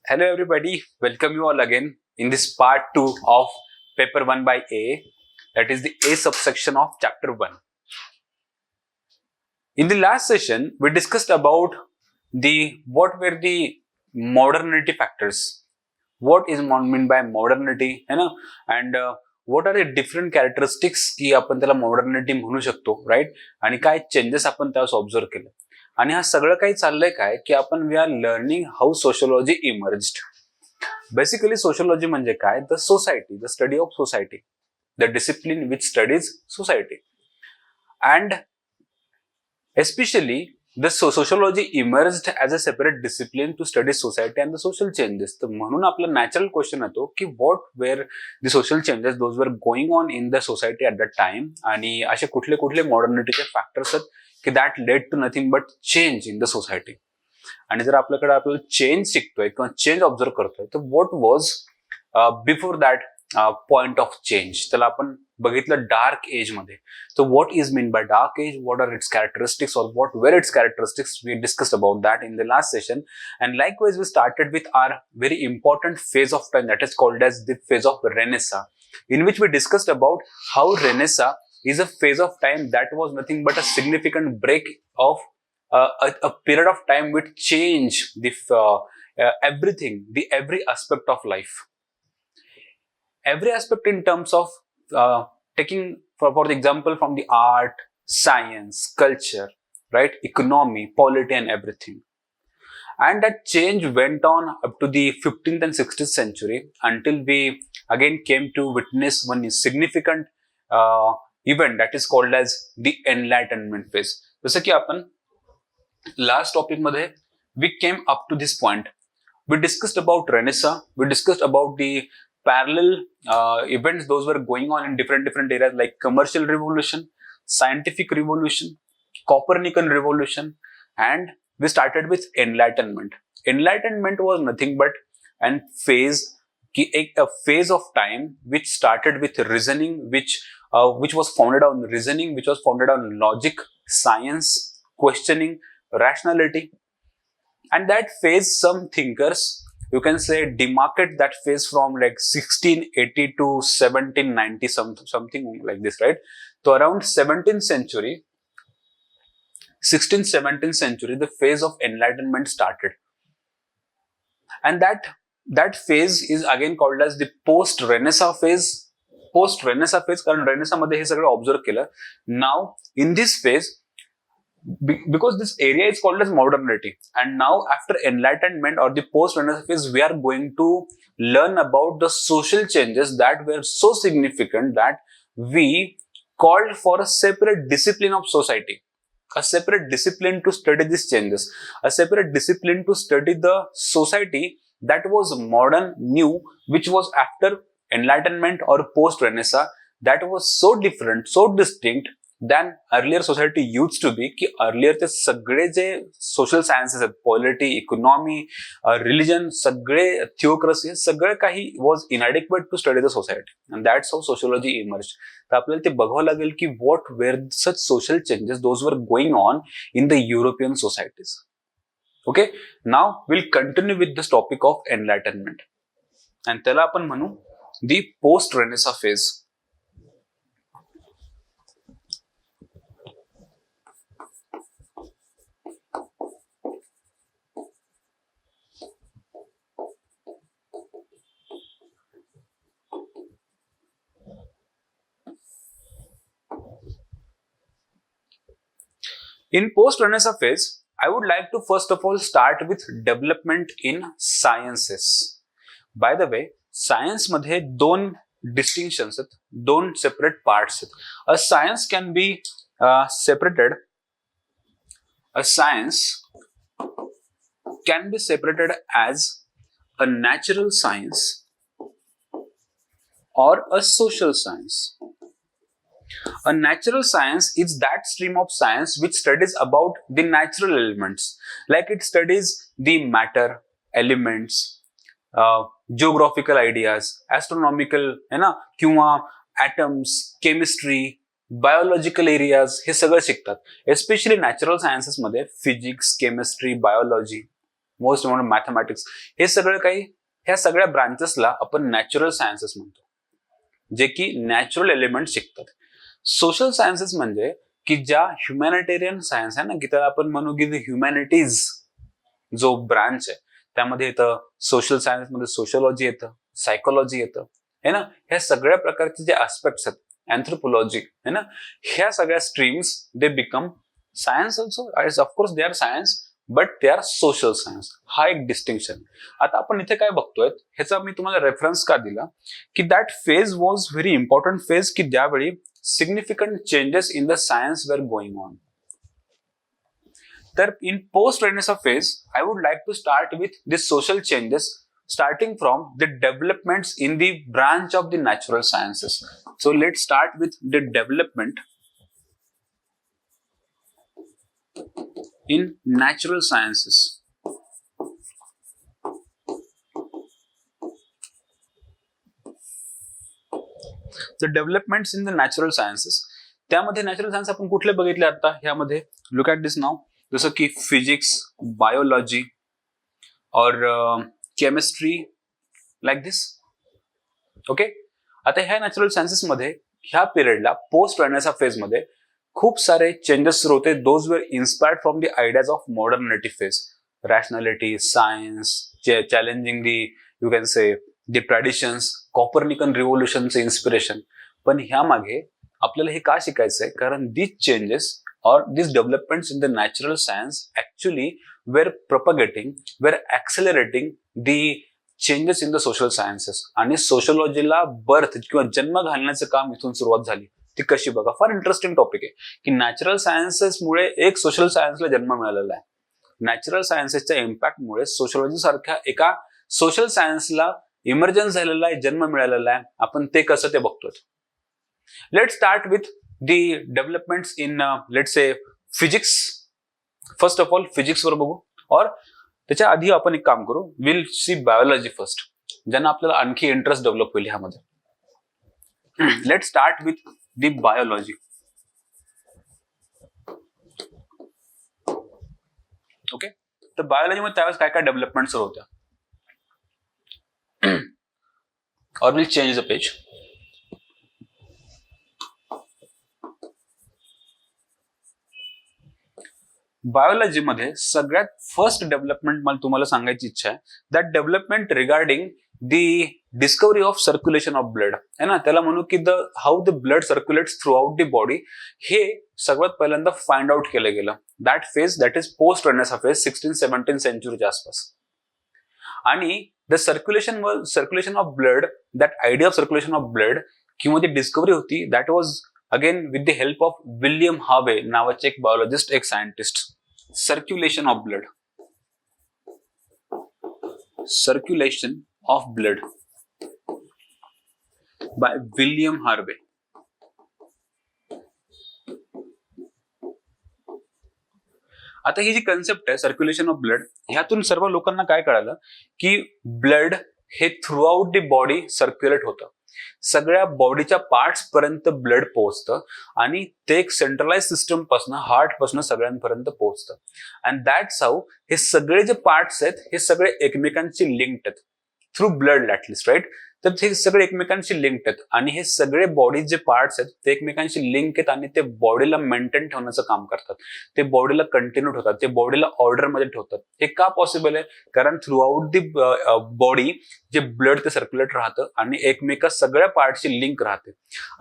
Hello everybody, welcome you all again in this part 2 of paper 1 by A, that is the A subsection of chapter 1. In the last session, we discussed about what were the modernity factors, what is meant by modernity, and what are the different characteristics की आपण त्याला modernity म्हणू शकतो, right? आणि काय changes आपण त्यास observe केले. आणि हा सगळं काही चाललंय काय की आपण we are learning how sociology emerged. Basically sociology म्हणजे काय? The society, the study of society, the discipline which studies society. And especially the sociology emerged as a separate discipline to study society and the social changes. तर म्हणून आपला natural question येतो की what were the social changes those were going on in the society at that time, आणि असे कुठले कुठले मॉडर्निटीचे फॅक्टर्स आहेत की that led to nothing but change in the society. आणि जर आपल्याला चेंज शिकतोय किंवा चेंज ऑब्झर्व करतोय तर what was before that point of change, त्याला आपण बघितलं डार्क एज मध्ये. तर what is mean by dark age, what are its characteristics और what were its characteristics, we discussed about that in the last session. And likewise we started with our very important phase of time that is called as the phase of renaissance, in which we discussed about how Renaissance is a phase of time that was nothing but a significant break of a period of time which changed the everything, every aspect of life. Every aspect in terms of taking for the example from the art, science, culture, right, economy, polity and everything. And that change went on up to the 15th and 16th century until we again came to witness one significant event that is called as the Enlightenment phase. जसं की आपण last topic मध्ये we came up to this point. We discussed about Renaissance, we discussed about the parallel events those were going on in different areas like commercial revolution, scientific revolution, Copernican revolution, and we started with Enlightenment. Enlightenment was nothing but a phase of time which started with reasoning, which was founded on reasoning, which was founded on logic, science, questioning, rationality. And that phase, some thinkers, you can say, demarcate that phase from like 1680 to 1790, something like this, right? So around 17th century, 16th 17th century, the phase of Enlightenment started. And that phase is again called as the post-Renaissance phase. Post-Renaissance phase, कारण Renaissance मध्ये हे सगळं observe केलं. Now in this phase, because this area is called as modernity, and now after Enlightenment or the post-Renaissance phase, we are going to learn about the social changes that were so significant that we called for a separate discipline of society. A separate discipline to study these changes, a separate discipline to study the society that was modern, new, which was after Enlightenment or post-Renaissance, that was so different, so distinct than earlier society used to be. की earlier ते सगळे जे social sciences आहेत, polity, economy, religion, सगळे theocracy, सगळं काही was inadequate to study the society, and that's how sociology emerged. तर आपल्याला ते बघावं लागेल की what were such social changes those were going on in the European societies. Okay, now we'll continue with this topic of Enlightenment, and त्याला आपण म्हणू the post-Renaissance phase. In post-Renaissance phase, I would like to first of all start with development in sciences. By the way, science मध्ये दोन distinctions आहेत, दोन separate parts आहेत. A science can be separated. A science can be separated as a natural science or a social science. A natural science is that stream of science which studies about the natural elements, like it studies the matter, elements, geographical ideas, astronomical, किंवा atoms, chemistry, biological areas, हे सगळं शिकतात. Especially natural sciences मध्ये physics, chemistry, biology, most important mathematics, हे सगळं काही ह्या सगळ्या ब्रांचेसला आपण नॅचरल सायन्सेस म्हणतो, जे की नॅचरल एलिमेंट शिकतात. सोशल सायन्सेस म्हणजे की ज्या ह्युमॅनिटेरियन सायन्स आहे ना, की त्याला आपण म्हणू की ह्युमॅनिटीज जो ब्रांच आहे, त्यामध्ये येतं सोशल सायन्स मध्ये सोशिओलॉजी येतं, सायकोलॉजी येतं, है ना. ह्या सगळ्या प्रकारचे जे ऍस्पेक्ट्स आहेत, अँथ्रोपोलॉजी है ना, ह्या सगळ्या streams they become science also. Of course they are science but they are social science. हा एक डिस्टिंक्शन. आता आपण इथे काय बघतोय, ह्याचा मी तुम्हाला रेफरन्स का दिला, की that phase was very important phase, की ज्यावेळी significant changes in the science were going on. तर in post renaissance phase I would like to start with the social changes starting from the developments in the branch of the natural sciences. So let's start with the development in natural sciences. The developments in the natural sciences, त्यामध्ये natural science आपण कुठले बघितले आता ह्यामध्ये, look at दिस नाव, जसं की physics, biology और chemistry, like दिस. Okay. आता ह्या नॅचरल सायन्सेस मध्ये ह्या पिरियडला पोस्ट रेनेसां फेज मध्ये खूप सारे चेंजेस सुरू होते. Those were inspired from the ideas of modernity phase, rationality, science, challenging the you can say the traditions, Copernican रिव्होल्युशनचं इन्स्पिरेशन. पण ह्या मागे आपल्याला हे का शिकायचंय, कारण these changes or these developments in the natural science actually were propagating, were accelerating the changes in the social sciences. आणि सोशोलॉजीला birth किंवा जन्म घालण्याचं काम इथून सुरुवात झाली. ती कशी बघा, फार इंटरेस्टिंग टॉपिक आहे की नॅचरल सायन्सेसमुळे एक सोशल सायन्सला जन्म मिळालेला आहे. नॅचरल सायन्सेसच्या इम्पॅक्टमुळे सोशिओलॉजी सारख्या एका सोशल सायन्सला इमर्जन्स झालेला आहे, जन्म मिळालेला आहे. आपण ते कसं ते बघतोय. Let's start with the developments in let's say physics. First of all physics वर बघू, और त्याच्या आधी आपण एक काम करू, we'll see biology first, ज्यांना आपल्याला आणखी इंटरेस्ट डेव्हलप होईल ह्यामध्ये. Let's start with the biology. Okay. तर बायोलॉजी मध्ये त्यावेळेस काय काय डेव्हलपमेंट सुरू होत्या. और we'll change the page. Biology मध्ये सगळ्यात फर्स्ट डेव्हलपमेंट मला तुम्हाला सांगायची इच्छा आहे, that development regarding the discovery of circulation of blood, है ना. त्याला म्हणू की the how the blood circulates throughout the body, हे सगळ्यात पहिल्यांदा फाइंड आउट केलं गेलं. That phase, that is post renaissance phase, 16-17 सेंचुरीच्या आसपास. आणि the circulation of blood, that idea of circulation of blood किंवा ती डिस्कवरी होती, that was again with the help of William Harvey नावाचे एक बायोलॉजिस्ट, एक scientist. Circulation of blood, circulation of blood bye William Harvey. आता ही जी concept आहे circulation of blood, ह्यातून सर्व लोकांना काय कळालं की ब्लड हे through out the body circulate होतं. सगळ्या बॉडीच्या पार्ट्स पर्यंत ब्लड पोहोचतं आणि ते एक सेंट्रलाइज सिस्टम पासून, हार्ट पासून सगळ्यांपर्यंत पोहोचतं. अँड दॅट्स हाऊ हे सगळे जे पार्ट्स आहेत हे सगळे एकमेकांशी लिंक्ड आहेत थ्रू ब्लड ॲटलिस्ट, राईट. तर हे सगळे एकमेकांशी लिंक्ड आहेत आणि हे सगळे बॉडी जे पार्ट्स आहेत ते एकमेकांशी लिंक आहेत आणि ते बॉडीला मेंटेन ठेवण्याचं काम करतात. ते बॉडीला कंटिन्यू ठेवतात, ते बॉडीला ऑर्डरमध्ये ठेवतात. हे का पॉसिबल आहे, कारण थ्रू आउट दी बॉडी जे ब्लड ते सर्क्युलेट राहतं आणि एकमेका सगळ्या पार्टशी लिंक राहते.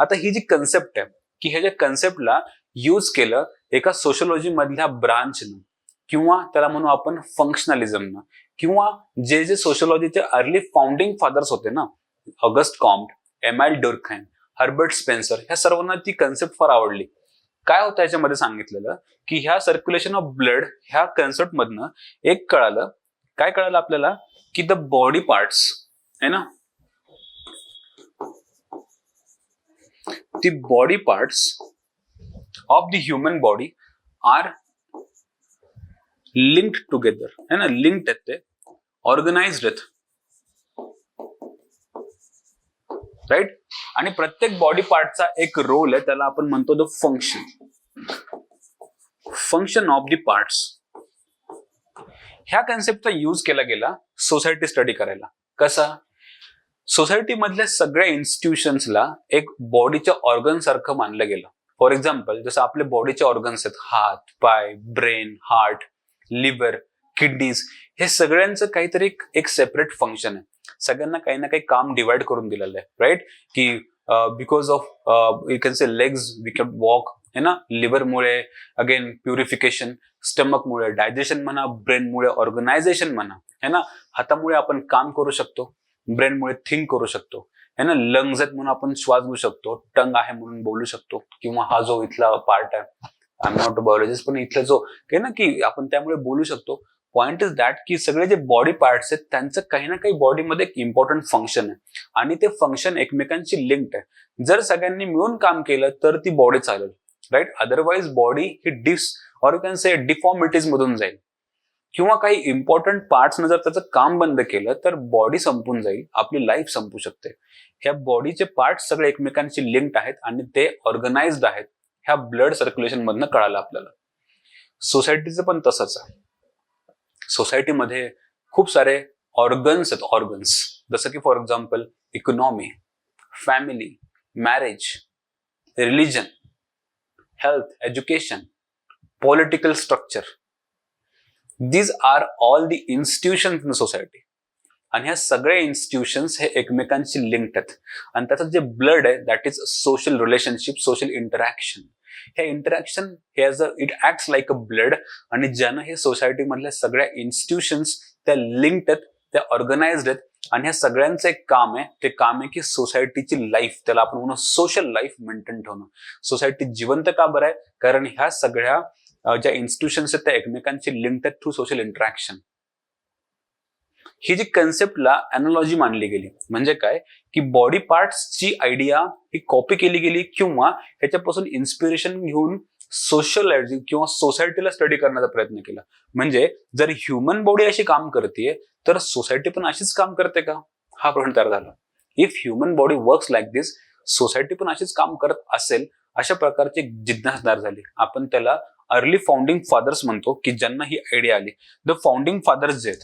आता ही जी कन्सेप्ट आहे की ह्या ज्या कन्सेप्टला यूज केलं एका सोशिओलॉजी मधल्या ब्रांचनं, किंवा त्याला म्हणू आपण फंक्शनलिझमनं, किंवा जे जे सोशिओलॉजीचे अर्ली फाउंडिंग फादर्स होते ना, August Comte, Emile Durkheim, Herbert Spencer, ह्या सर्वांना ती कन्सेप्ट फार आवडली. काय होतं याच्यामध्ये सांगितलेलं की ह्या सर्क्युलेशन ऑफ ब्लड ह्या कन्सेप्ट मधनं एक कळालं, काय कळालं आपल्याला की द बॉडी पार्ट्स है ना, the body parts of the human body are linked together, है ना, लिंक्ड आहेत ते, ऑर्गनाइज्ड आहेत, राईट. आणि प्रत्येक बॉडी पार्टचा एक रोल आहे, त्याला आपण म्हणतो the function, function of the parts. ह्या कन्सेप्टचा यूज केला गेला सोसायटी स्टडी करायला. कसा? सोसायटी मधल्या सगळ्या इन्स्टिट्यूशन्सला एक बॉडीच्या ऑर्गन सारखं मानलं गेलं. फॉर एक्झाम्पल, जसं आपले बॉडीचे ऑर्गन्स आहेत, हात, पाय, ब्रेन, हार्ट, लिव्हर, किडनीज, हे सगळ्यांचं काहीतरी एक सेपरेट फंक्शन आहे. सगळ्यांना काही ना काही काम डिवाइड करून दिलेलं आहे, राईट? की because of you can say legs we can walk, है ना, लिव्हरमुळे अगेन प्युरिफिकेशन, स्टमकमुळे डायजेशन म्हणा, ब्रेनमुळे ऑर्गनायझेशन म्हणा, है ना, हातामुळे आपण काम करू शकतो, ब्रेनमुळे थिंक करू शकतो, है ना, लंग्स आहेत म्हणून आपण श्वास घेऊ शकतो, टंग आहे म्हणून बोलू शकतो, किंवा हा जो इथला पार्ट आहे, I am not a biologist, पण इथला जो आहे ना की आपण त्यामुळे बोलू शकतो. पॉइंट इज दॅट की सगळे जे बॉडी पार्ट्स आहेत त्यांचं काही ना काही बॉडीमध्ये एक इम्पॉर्टंट फंक्शन आहे आणि ते फंक्शन एकमेकांशी लिंक्ड आहे. जर सगळ्यांनी मिळून काम केलं तर ती बॉडी चालेल, राईट? अदरवाईज बॉडी ही or you can say deformities मधून जाईल, किंवा काही इम्पॉर्टंट पार्ट्स जर त्याचं काम बंद केलं तर बॉडी संपून जाईल, आपली लाईफ संपू शकते. ह्या बॉडीचे पार्ट्स सगळे एकमेकांशी लिंक्ड आहेत आणि ते ऑर्गनाइज्ड आहेत. ह्या ब्लड सर्क्युलेशन मधनं कळालं आपल्याला. सोसायटीचं पण तसंच आहे. सोसायटीमध्ये खूप सारे ऑर्गन्स आहेत, ऑर्गन्स, जसं की for example economy, family, marriage, religion, health, education, political structure. These are all the institutions in society. आणि ह्या सगळे इन्स्टिट्यूशन्स हे एकमेकांशी लिंक्ड आहेत आणि त्याचं जे ब्लड आहे that is social relationship, social interaction. हे interaction it acts like a blood, आणि ज्यानं हे सोसायटी मधल्या सगळ्या इन्स्टिट्यूशन्स त्या लिंक्ड आहेत, त्या ऑर्गनाइज्ड आहेत. आणि ह्या सगळ्यांचं एक काम आहे, ते काम आहे की सोसायटीची लाईफ, त्याला आपण म्हणू सोशल लाईफ, मेंटेन ठेवणं. सोसायटी जिवंत का बरं आहे? कारण ह्या सगळ्या ज्या इन्स्टिट्यूशन्स आहेत त्या एकमेकांशी लिंक्ड आहेत थ्रू सोशल इंटरॅक्शन. ही जी कन्सेप्टला अॅनालॉजी मानली गेली, म्हणजे काय की बॉडी पार्ट्सची आयडिया ही कॉपी केली गेली किंवा ह्याच्यापासून इन्स्पिरेशन घेऊन सोशलायझिंग किंवा सोसायटीला स्टडी करण्याचा प्रयत्न केला. म्हणजे जर ह्युमन बॉडी अशी काम करते तर सोसायटी पण अशीच काम करते का, हा प्रश्न तयार झाला. If human body works like this, society पण अशीच काम करत असेल, अशा प्रकारची जिज्ञासा तयार झाली. आपण त्याला अर्ली फाउंडिंग फादर्स म्हणतो की ज्यांना ही आयडिया आली. द फाउंडिंग फादर्स जे आहेत,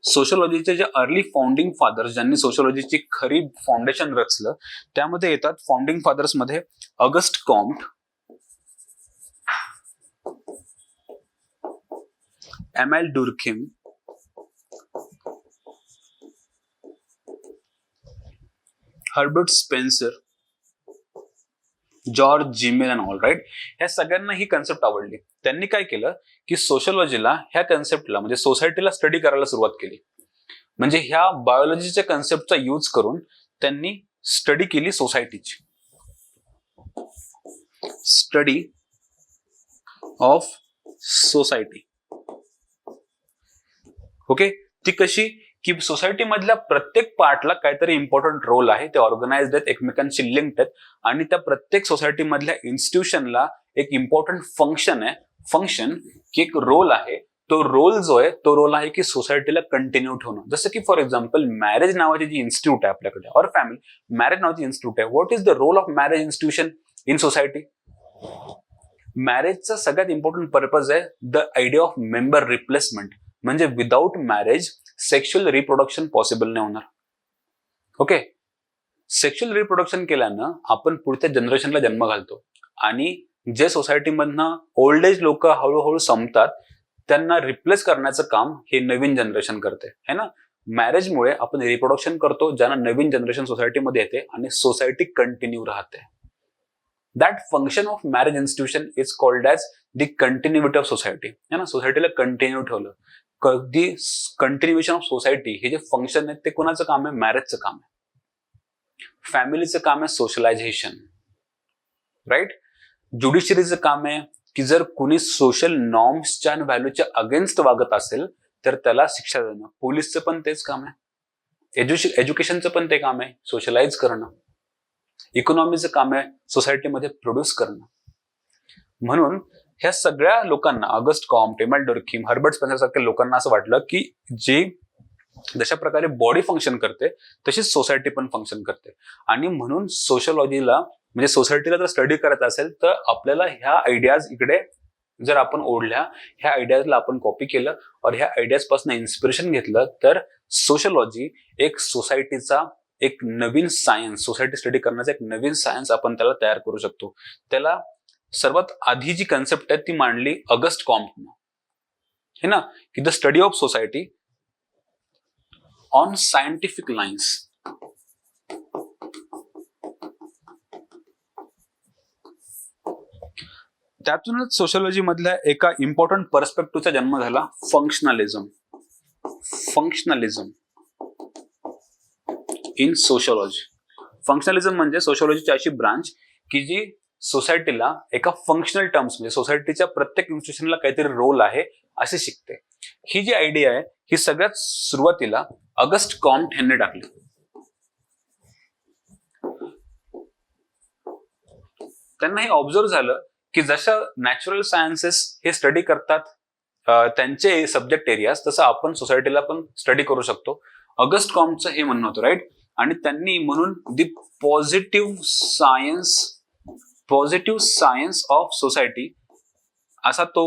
सोशियोलॉजीचे जे अर्ली फाउंडिंग फादर्स, ज्यांनी सोशियोलॉजीची खरी फाउंडेशन रचलं, त्यामध्ये येतात फाउंडिंग फादर्स मध्ये August Comte, Emile Durkheim, Herbert Spencer, George Simmel and all, right? ह्या सगळ्यांना ही कन्सेप्ट आवडली. त्यांनी काय केलं की सोशियोलॉजीला, ह्या कन्सेप्टला म्हणजे सोसायटीला स्टडी करायला सुरुवात केली. म्हणजे ह्या बायोलॉजीच्या कन्सेप्टचा यूज करून त्यांनी स्टडी केली सोसायटीची. Study of society. ओके, ती कशी की सोसायटी मधल्या प्रत्येक पार्टला काहीतरी इम्पॉर्टंट रोल आहे, ते ऑर्गनाइज्ड आहेत, एकमेकांशी लिंक्ड आहेत, आणि त्या प्रत्येक सोसायटी मधल्या इन्स्टिट्यूशनला एक इम्पॉर्टंट फंक्शन की एक रोल आहे. तो रोल जो आहे तो रोल आहे की सोसायटीला कंटिन्यू ठेवणं. जसं की फॉर एक्झाम्पल मॅरेज नावाची जी इन्स्टिट्यूट आहे आपल्याकडे, और फॅमिली, मॅरेज नावाची इन्स्टिट्यूट आहे. What is the role of marriage institution in society? मॅरेजचा सगळ्यात इम्पॉर्टंट पर्पज आहे the idea of member replacement. म्हणजे without marriage sexual reproduction possible नाही होणार. ओके, सेक्शुअल रिप्रोडक्शन केल्यानं आपण पुढच्या जनरेशनला जन्म घालतो, आणि जे सोसायटीमधनं ओल्ड एज लोक हळूहळू संपतात त्यांना रिप्लेस करण्याचं काम हे नवीन जनरेशन करते, है ना. मॅरेजमुळे आपण रिप्रोडक्शन करतो, ज्यांना नवीन जनरेशन सोसायटीमध्ये येते आणि सोसायटी कंटिन्यू राहते. That function of marriage institution is called as the continuity of society, है ना. सोसायटीला कंटिन्यू ठेवलं. दी कंटिन्युएशन ऑफ सोसायटी हे जे फंक्शन आहे ते कोणाचं काम आहे? मॅरेजचं काम आहे. फॅमिलीचं काम आहे सोशलायझेशन, राईट. ज्युडिशरीचं काम आहे की जर कुणी सोशल नॉर्म्सच्या आणि व्हॅल्यूच्या अगेन्स्ट वागत असेल तर त्याला शिक्षा देणं. पोलिसचं पण तेच काम आहे. एज्युकेशनचं पण ते काम आहे, सोशलाइज करणं. इकॉनॉमीचं काम आहे सोसायटीमध्ये प्रोड्यूस करणं. म्हणून ह्या सगळ्या लोकांना, August Comte, Emile Durkheim, Herbert Spencer सारख्या लोकांना असं वाटलं की जे जशा प्रकारे बॉडी फंक्शन करते तशीच सोसायटी पण फंक्शन करते, आणि म्हणून सोशियोलॉजीला म्हणजे सोसायटीला जर स्टडी करायचं असेल तर आपल्याला ह्या आयडियाज इकडे जर आपण ओढल्या, ह्या आयडियाजला आपण कॉपी केलं और ह्या आयडियाज पासून इन्स्पिरेशन घेतलं, तर सोशियोलॉजी एक सोसायटीचा एक नवीन सायन्स, सोसायटी स्टडी करण्याचा एक नवीन सायन्स आपण त्याला तयार करू शकतो. त्याला सर्वात आधी जी कन्सेप्ट आहे ती मांडली ऑगस्ट कॉम्टनं, है ना, की the study of society on scientific lines. त्यातूनच सोशियोलॉजी मधल्या एका इम्पॉर्टंट पर्स्पेक्टिव्हचा जन्म झाला, फंक्शनलिझम. फंक्शनलिझम इन सोशियोलॉजी. फंक्शनलिझम म्हणजे सोशियोलॉजीची अशी ब्रांच की जी सोसायटीला एका फंक्शनल टर्म्स म्हणजे सोसायटीच्या प्रत्येक इन्स्टिट्यूशनला काहीतरी रोल आहे असे शिकते. ही जी आयडिया आहे ही सगळ्यात सुरुवातीला ऑगस्ट कॉम्ट यांनी टाकली. त्यांना हे ऑब्झर्व झालं की जसं नॅचरल सायन्सेस हे स्टडी करतात त्यांचे सब्जेक्ट एरियाज, तसं आपण सोसायटीला पण स्टडी करू शकतो. ऑगस्ट कॉम्टचं हे म्हणणं होतं, राईट. आणि त्यांनी म्हणून दी पॉझिटिव्ह सायन्स ऑफ सोसायटी असा तो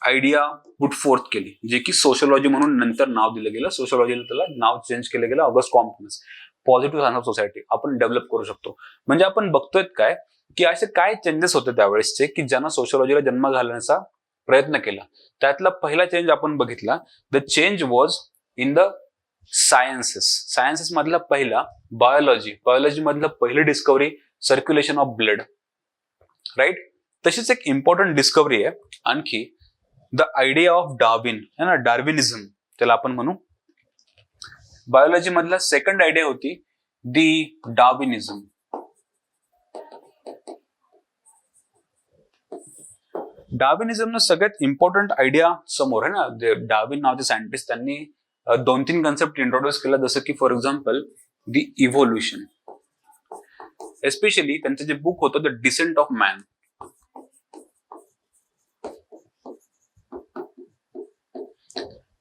आयडिया पुट फोर्थ केली, जे की सोशियोलॉजी म्हणून नंतर नाव दिलं गेलं. सोशियोलॉजीला त्याला नाव चेंज केलं गेलं ऑगस्ट कॉम्टनच. पॉझिटिव्ह सायन्स ऑफ सोसायटी आपण डेव्हलप करू शकतो. म्हणजे आपण बघतोय काय की असे काय चेंजेस होते त्यावेळेसचे की ज्यांना सोशियोलॉजीला जन्म घालण्याचा प्रयत्न केला. त्यातला पहिला चेंज आपण बघितला, the change was in the sciences मधला पहिला बायोलॉजी मधलं पहिली discovery circulation of blood, right. तशीच एक इम्पॉर्टंट डिस्कवरी आहे आणखी, द आयडिया ऑफ डार्विन, है ना, डार्विनिझम त्याला आपण म्हणू. बायोलॉजी मधला सेकंड आयडिया होती दी डार्विनिझम. डार्विनिझमनं सगळ्यात इम्पॉर्टंट आयडिया समोर आहे ना, डार्विन नावाचे सायंटिस्ट त्यांनी 2-3 कन्सेप्ट इंट्रोड्यूस केला, जसं की for example the evolution. Especially त्यांचं जे बुक होतं द डिसेंट ऑफ मॅन.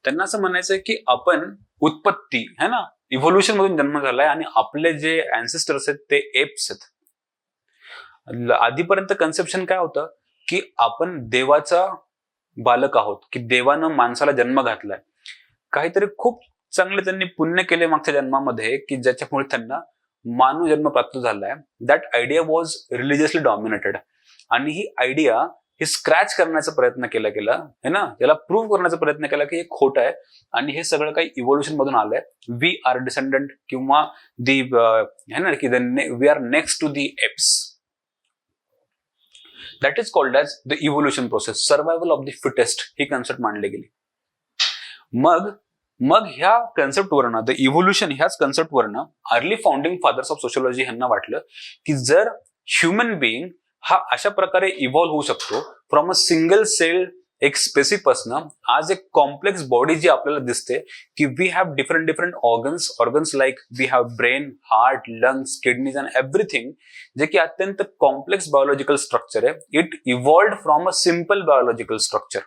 त्यांना असं म्हणायचंय की आपण उत्पत्ती है ना, इव्होल्युशन मधून जन्म झालाय आणि आपले जे अँसेस्टर्स आहेत ते एप्स आहेत. आधीपर्यंत कन्सेप्शन काय होतं की आपण देवाचा बालक आहोत, की देवानं माणसाला जन्म घातलाय. काहीतरी खूप चांगले त्यांनी पुण्य केले मागच्या जन्मामध्ये की ज्याच्यामुळे त्यांना मानव जन्म प्राप्त झालाय. That idea was religiously dominated. आणि ही आयडिया हे स्क्रॅच करण्याचा प्रयत्न केला गेला है ना, त्याला प्रूव्ह करण्याचा प्रयत्न केला की हे खोटं आहे आणि हे सगळं काही इव्होल्युशन मधून आलंय. वी आर डिसेंडंट किंवा दी है ना की we are next to the apes. That is called as the evolution process, survival of the fittest ही कन्सेप्ट मांडली गेली. मग ह्या कन्सेप्टवरनं, द इव्होल्युशन ह्याच कन्सेप्टवरनं early founding fathers of sociology यांना वाटलं की जर ह्युमन बिईंग हा अशा प्रकारे इव्हॉल्व्ह होऊ शकतो फ्रॉम अ सिंगल सेल एक स्पेसिसपासनं आज एक कॉम्प्लेक्स बॉडी जी आपल्याला दिसते की we have different organs like we have brain, heart, lungs, kidneys and everything, जे की अत्यंत कॉम्प्लेक्स बायोलॉजिकल स्ट्रक्चर आहे. It evolved from a simple biological structure.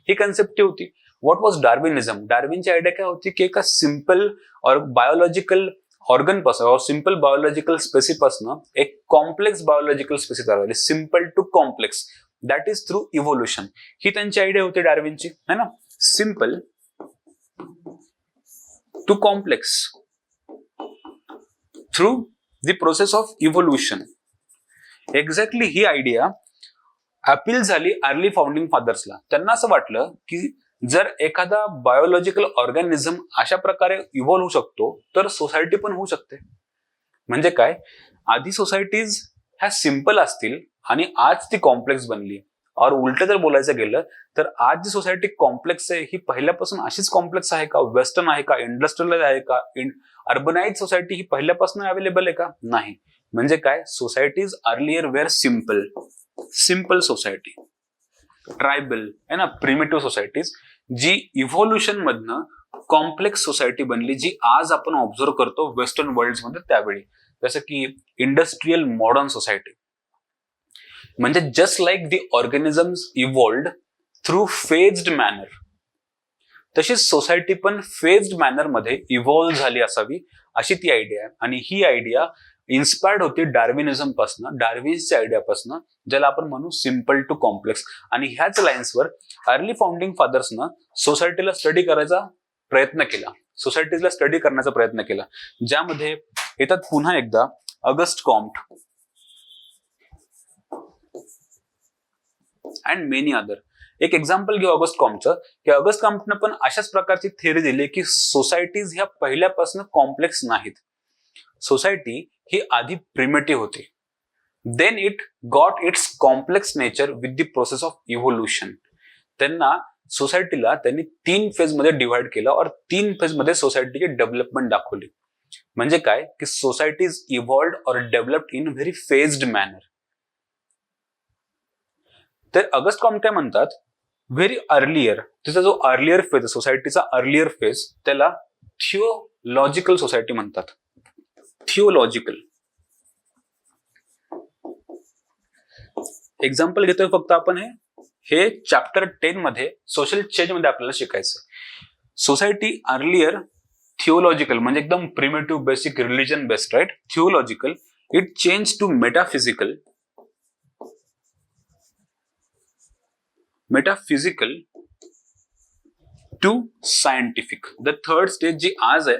ही कन्सेप्ट होती. What was Darwinism? डार्विनची आयडिया काय होती की एका सिम्पल और बायोलॉजिकल ऑर्गन पासून सिम्पल बायोलॉजिकल स्पेसिसपासून एक कॉम्प्लेक्स बायोलॉजिकल स्पेसिस तयार झाली, simple to complex, that is through evolution. ही त्यांची आयडिया होती डार्विनची, है ना, simple to complex through the process of evolution. Exactly ही आयडिया अपील झाली अर्ली फाउंडिंग फादर्सला. त्यांना असं वाटलं की जर एखादा बायोलॉजिकल ऑर्गॅनिझम अशा प्रकारे इव्हॉल्व्ह होऊ शकतो तर सोसायटी पण होऊ शकते. म्हणजे काय, आधी सोसायटीज ह्या सिम्पल असतील आणि आज ती कॉम्प्लेक्स बनली. और उलट जर बोलायचं गेलं तर आज जी सोसायटी कॉम्प्लेक्स आहे ही पहिल्यापासून अशीच कॉम्प्लेक्स आहे का? वेस्टर्न आहे का? इंडस्ट्रियल आहे का? अर्बनाइज सोसायटी ही पहिल्यापासून अवेलेबल आहे का? नाही. म्हणजे काय, societies earlier were simple society, tribal है ना, प्रिमिटिव्ह सोसायटीज, जी इव्होल्युशन मधनं कॉम्प्लेक्स सोसायटी बनली, जी आज आपण ऑब्झर्व करतो वेस्टर्न वर्ल्ड मध्ये त्यावेळी, जसं की इंडस्ट्रियल मॉडर्न सोसायटी. म्हणजे जस्ट लाईक दी ऑर्गॅनिझम्स इव्हॉल्व्ड थ्रू फेज्ड मॅनर, तशीच सोसायटी पण फेज्ड मॅनर मध्ये इव्हॉल्व्ह झाली असावी अशी ती आयडिया आहे. आणि ही आयडिया इन्स्पायर्ड होती डार्विनिझम पासून, डार्विन्सच्या आयडियापासून, ज्याला आपण म्हणू सिम्पल टू कॉम्प्लेक्स. आणि ह्याच लाईन्सवर अर्ली फाउंडिंग फादर्सनं सोसायटीला स्टडी करायचा प्रयत्न केला, सोसायटीला स्टडी करण्याचा प्रयत्न केला, ज्यामध्ये येतात पुन्हा एकदा August Comte and many other. एक एक्झाम्पल घेऊ ऑगस्ट कॉम्टचं, की ऑगस्ट कॉम्टनं पण अशाच प्रकारची थिअरी दिली की सोसायटीज ह्या पहिल्यापासून कॉम्प्लेक्स नाहीत. सोसायटी ही आधी प्रिमेटिव्ह होती, then it got its complex nature with the process of evolution. त्यांना सोसायटीला त्यांनी 3 फेज मध्ये डिव्हाइड केलं और 3 फेज मध्ये सोसायटीची डेव्हलपमेंट दाखवली. म्हणजे काय की सोसायटीज इव्हॉल्व्ड और developed in very phased manner. तर ऑगस्ट कॉम्ट काय म्हणतात, व्हेरी अर्लियर, तिचा जो अर्लियर फेज सोसायटीचा अर्लियर फेज त्याला थिओलॉजिकल सोसायटी म्हणतात. थिओलॉजिकल एक्झाम्पल घेतोय फक्त आपण, हे चॅप्टर 10 मध्ये सोशल चेंज मध्ये आपल्याला शिकायचं. सोसायटी अर्लियर थिओलॉजिकल म्हणजे एकदम primitive basic religion based, right. Theological it change to metaphysical, metaphysical to scientific. The third stage जी आज आहे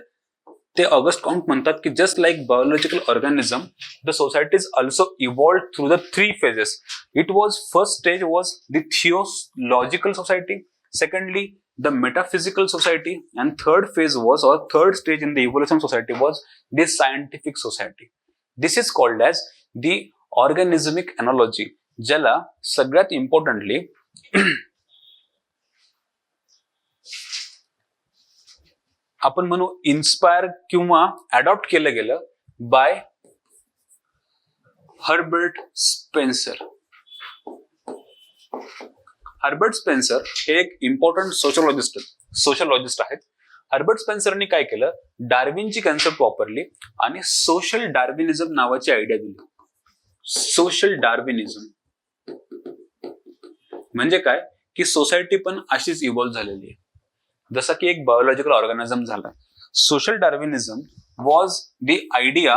ते ऑगस्ट कॉम्ट म्हणतात की just like biological organism the society is also evolved through the 3 phases. It was first stage was the theological society, secondly the metaphysical society, and third phase was, or third stage in the evolution society was the scientific society. This is called as the organismic analogy, ज्याला सगळ्यात importantly आपण म्हणू inspire किंवा adopt केलं गेलं by Herbert Spencer. Herbert Spencer हे एक important sociologist आहेत. हर्बर्ट स्पेन्सरनी काय केलं, डार्विनची कन्सेप्ट वापरली आणि सोशल डार्विनिझम नावाची आयडिया दिली. सोशल डार्विनिझम म्हणजे काय की सोसायटी पण अशीच इव्हॉल्व्ह झालेली आहे जसं की एक बायोलॉजिकल ऑर्गॅनिझम झाला. Social Darwinism was the idea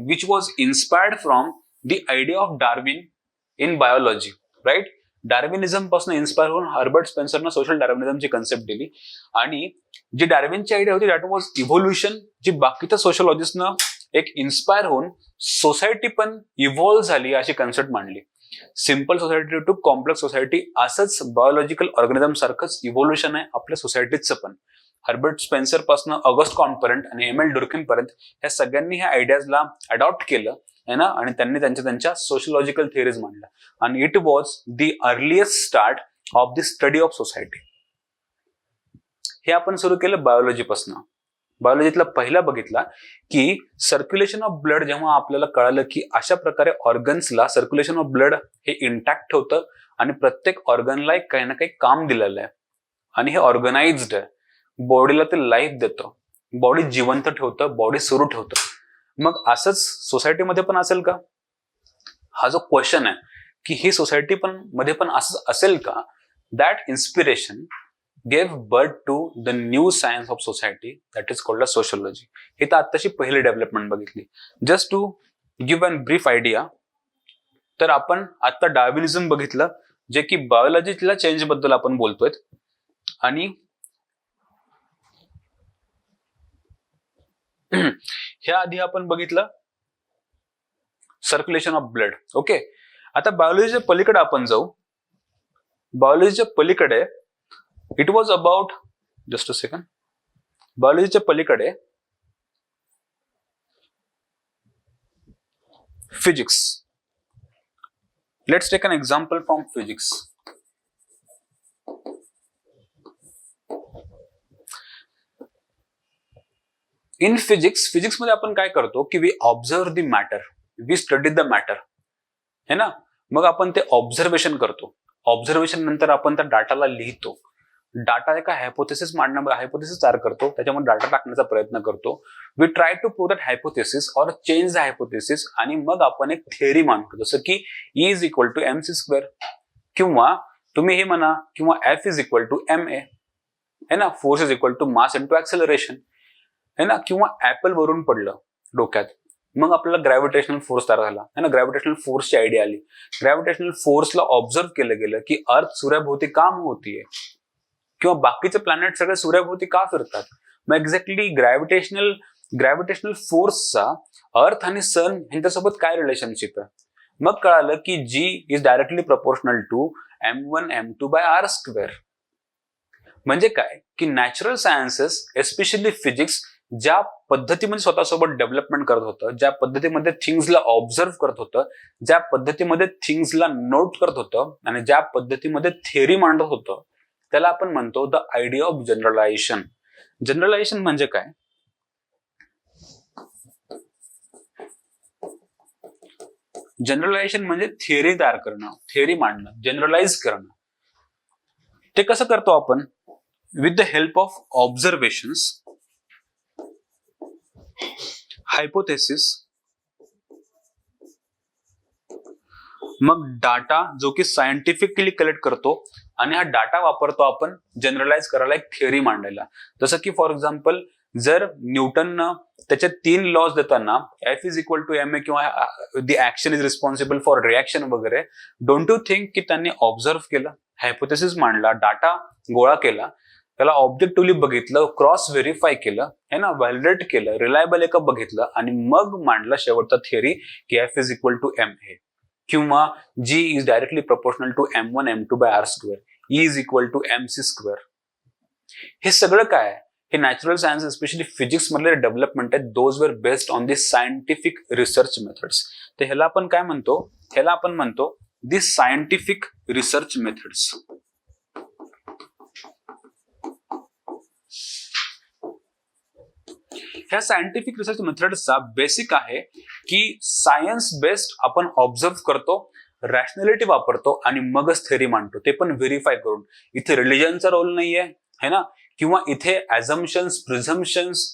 which was inspired from the idea of Darwin in biology, right. Darwinism पासून इन्स्पायर होऊन हर्बर्ट स्पेन्सरनं सोशल डार्विनिझमची कन्सेप्ट दिली आणि जी डार्विनची आयडिया होती दॅट वॉज इव्होल्युशन, जी बाकीच्या सोशलॉजिस्टनं एक इन्स्पायर होऊन सोसायटी पण इव्हॉल्व्ह झाली अशी कन्सेप्ट मांडली. Simple society to complex society, असंच बायोलॉजिकल ऑर्गॅनिझम सारखंच इव्होल्युशन आहे आपल्या सोसायटीचं पण. हर्बर्ट स्पेन्सर पासून ऑगस्ट कॉम्ट पर्यंत आणि एम.एल. डुर्किन पर्यंत ह्या सगळ्यांनी ह्या आयडियाजला अडॉप्ट केलं है ना, आणि त्यांनी त्यांच्या सोशलॉजिकल थिअरीज मांडल्या. आणि it was the earliest start of the study of society. हे आपण सुरू केलं बायोलॉजी पासून. बायोलॉजीतला पहिला बघितला की सर्क्युलेशन ऑफ ब्लड, जेव्हा आपल्याला कळालं की अशा प्रकारे ऑर्गन्सला सर्क्युलेशन ऑफ ब्लड हे इंटॅक्ट होतं आणि प्रत्येक ऑर्गनला एक काही ना काही काम दिलेलं आहे आणि हे ऑर्गनाइज्ड आहे, बॉडीला ते लाईफ देतं, बॉडी जिवंत ठेवतं, बॉडी सुरू ठेवतं. मग असंच सोसायटीमध्ये पण असेल का, हा जो क्वेश्चन आहे की ही सोसायटी पण मध्ये पण असंच असेल का. That inspiration gave birth to the new science of society that is called as sociology. हे तर आत्ताची पहिली डेव्हलपमेंट बघितली. Just to give an brief idea, तर आपण आता डार्विनिझम बघितलं जे की बायोलॉजीतल्या चेंज बद्दल आपण बोलतोय. आणि ह्या आधी आपण बघितलं सर्क्युलेशन ऑफ ब्लड. ओके, आता बायोलॉजीच्या पलीकडे आपण जाऊ. बायोलॉजीच्या पलीकडे it was about, just a second, बायोलॉजीच्या पलीकडे physics. Let's take an example from physics. In physics मध्ये आपण काय करतो की we observe the matter, we study the matter है ना. मग आपण ते ऑब्झर्वेशन करतो, ऑब्झर्वेशन नंतर आपण त्या डाटाला लिहितो. डाटा एका हायपोथेसिस हायपोथेसिस तयार करतो, त्याच्यामध्ये डाटा टाकण्याचा प्रयत्न करतो. We try to prove that hypothesis और चेंज द हायपोथेसिस, आणि मग आपण एक थिअरी मांडतो जसं की E is equal to mc², किंवा तुम्ही हे म्हणा किंवा F is equal to ma है ना, force is equal to mass into acceleration है ना, किंवा ऍपल वरून पडलं डोक्यात मग आपल्याला ग्रॅव्हिटेशनल फोर्स तयार झाला है ना, ग्रॅव्हिटेशनल फोर्सची आयडिया आली. ग्रॅव्हिटेशनल फोर्सला ऑब्झर्व केलं गेलं की अर्थ सूर्याभोवती का होतीये किंवा बाकीचे प्लॅनेट सगळे सूर्याभोवती का फिरतात. मग एक्झॅक्टली ग्रॅव्हिटेशनल फोर्सचा अर्थ आणि सन यांच्यासोबत काय रिलेशनशिप आहे. मग कळालं की G is directly proportional to m1 m2 by r square. म्हणजे काय की नॅचरल सायन्सेस एस्पेशली फिजिक्स ज्या पद्धतीमध्ये स्वतःसोबत डेव्हलपमेंट करत होतं, ज्या पद्धतीमध्ये थिंग्सला ऑब्झर्व करत होतं, ज्या पद्धतीमध्ये थिंग्सला नोट करत होतं आणि ज्या पद्धतीमध्ये थिअरी मांडत होतं, त्याला आपण म्हणतो the idea of generalization. Generalization म्हणजे काय. जनरलायझेशन म्हणजे थिअरी तयार करणं, थिअरी मांडणं, जनरलाइज करणं. ते कसं करतो आपण. With the help of observations, hypothesis, मग डाटा जो की सायंटिफिकली कलेक्ट करतो आणि हा डाटा वापरतो आपण जनरलाइज करायला, एक थिअरी मांडायला. जसं की फॉर एक्झाम्पल जर न्यूटननं त्याचे 3 लॉज देताना F is equal to ma किंवा the action is responsible for reaction वगैरे, डोंट यू थिंक की त्यांनी ऑब्झर्व केलं, हायपोथेसिस मांडला, डाटा गोळा केला, त्याला ऑब्जेक्टिव्हली बघितलं, क्रॉस व्हेरीफाय केलं है ना, व्हॅलिडेट केलं, रिलायबल एक बघितलं आणि मग मांडला शेवटचा थिअरी की F is equal to m हे, किंवा G is directly proportional to m1 m2 by r square, E is equal to mc square. हे सगळं काय, हे नॅचरल सायन्स एस्पेशली फिजिक्स मधले डेव्हलपमेंट आहेत. Those were based on the scientific research methods. तर ह्याला आपण काय म्हणतो, ह्याला आपण म्हणतो दी सायंटिफिक रिसर्च मेथड्स. ह्या सायंटिफिक रिसर्च मेथड्सचा बेसिक आहे की सायन्स बेस्ड आपण ऑब्झर्व करतो, रॅशनॅलिटी वापरतो आणि मगच थिअरी मांडतो, ते पण व्हेरीफाय करून. इथे रिलिजनचा रोल नाहीये है ना, किंवा इथे ऍझम्पशन्स, प्रिझम्पशन्स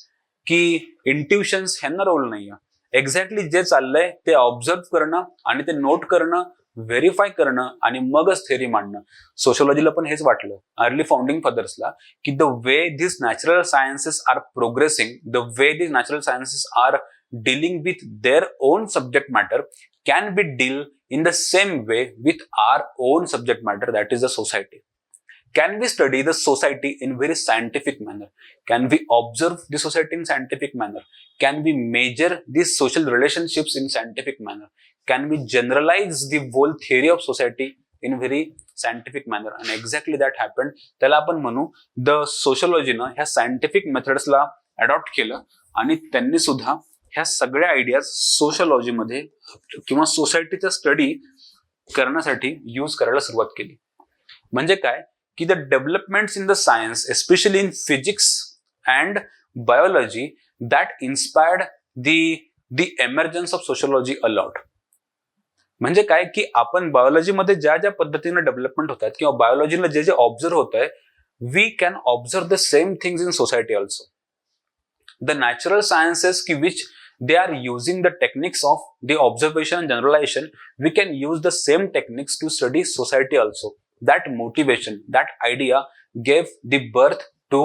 की इंट्युशन्स ह्यांना रोल नाहीये. एक्झॅक्टली जे चाललंय ते ऑब्झर्व करणं आणि ते नोट करणं, व्हेरीफाय करणं आणि मगच थिअरी मांडणं. सोशिओलॉजीला पण हेच वाटलं अर्ली फाउंडिंग फादर्सला की the way this natural sciences are progressing, the way this natural sciences are dealing with their own subject matter can be deal in the same way with our own subject matter, that is the society. Can we study the society in very scientific manner? Can we observe the society in scientific manner? Can we measure these social relationships in scientific manner? Can we generalize the whole theory of society in very scientific manner? And exactly that happened. त्याला आपण म्हणू the sociology ह्या scientific methods ला adopt केलं आणि त्यांनी सुद्धा ह्या सगळ्या आयडियाज सोशियोलॉजीमध्ये किंवा सोसायटीचा स्टडी करण्यासाठी यूज करायला सुरुवात केली. म्हणजे काय की the developments in the science especially in physics and biology that inspired the emergence of sociology a lot. म्हणजे काय की आपण बायोलॉजीमध्ये ज्या ज्या पद्धतीने डेव्हलपमेंट होतात किंवा बायोलॉजीला जे जे ऑब्झर्व होत आहे, we can observe the same things in society also. The natural sciences की which they are using the techniques of the observation and generalization, we can use the same techniques to study society also. That motivation, that idea gave the birth to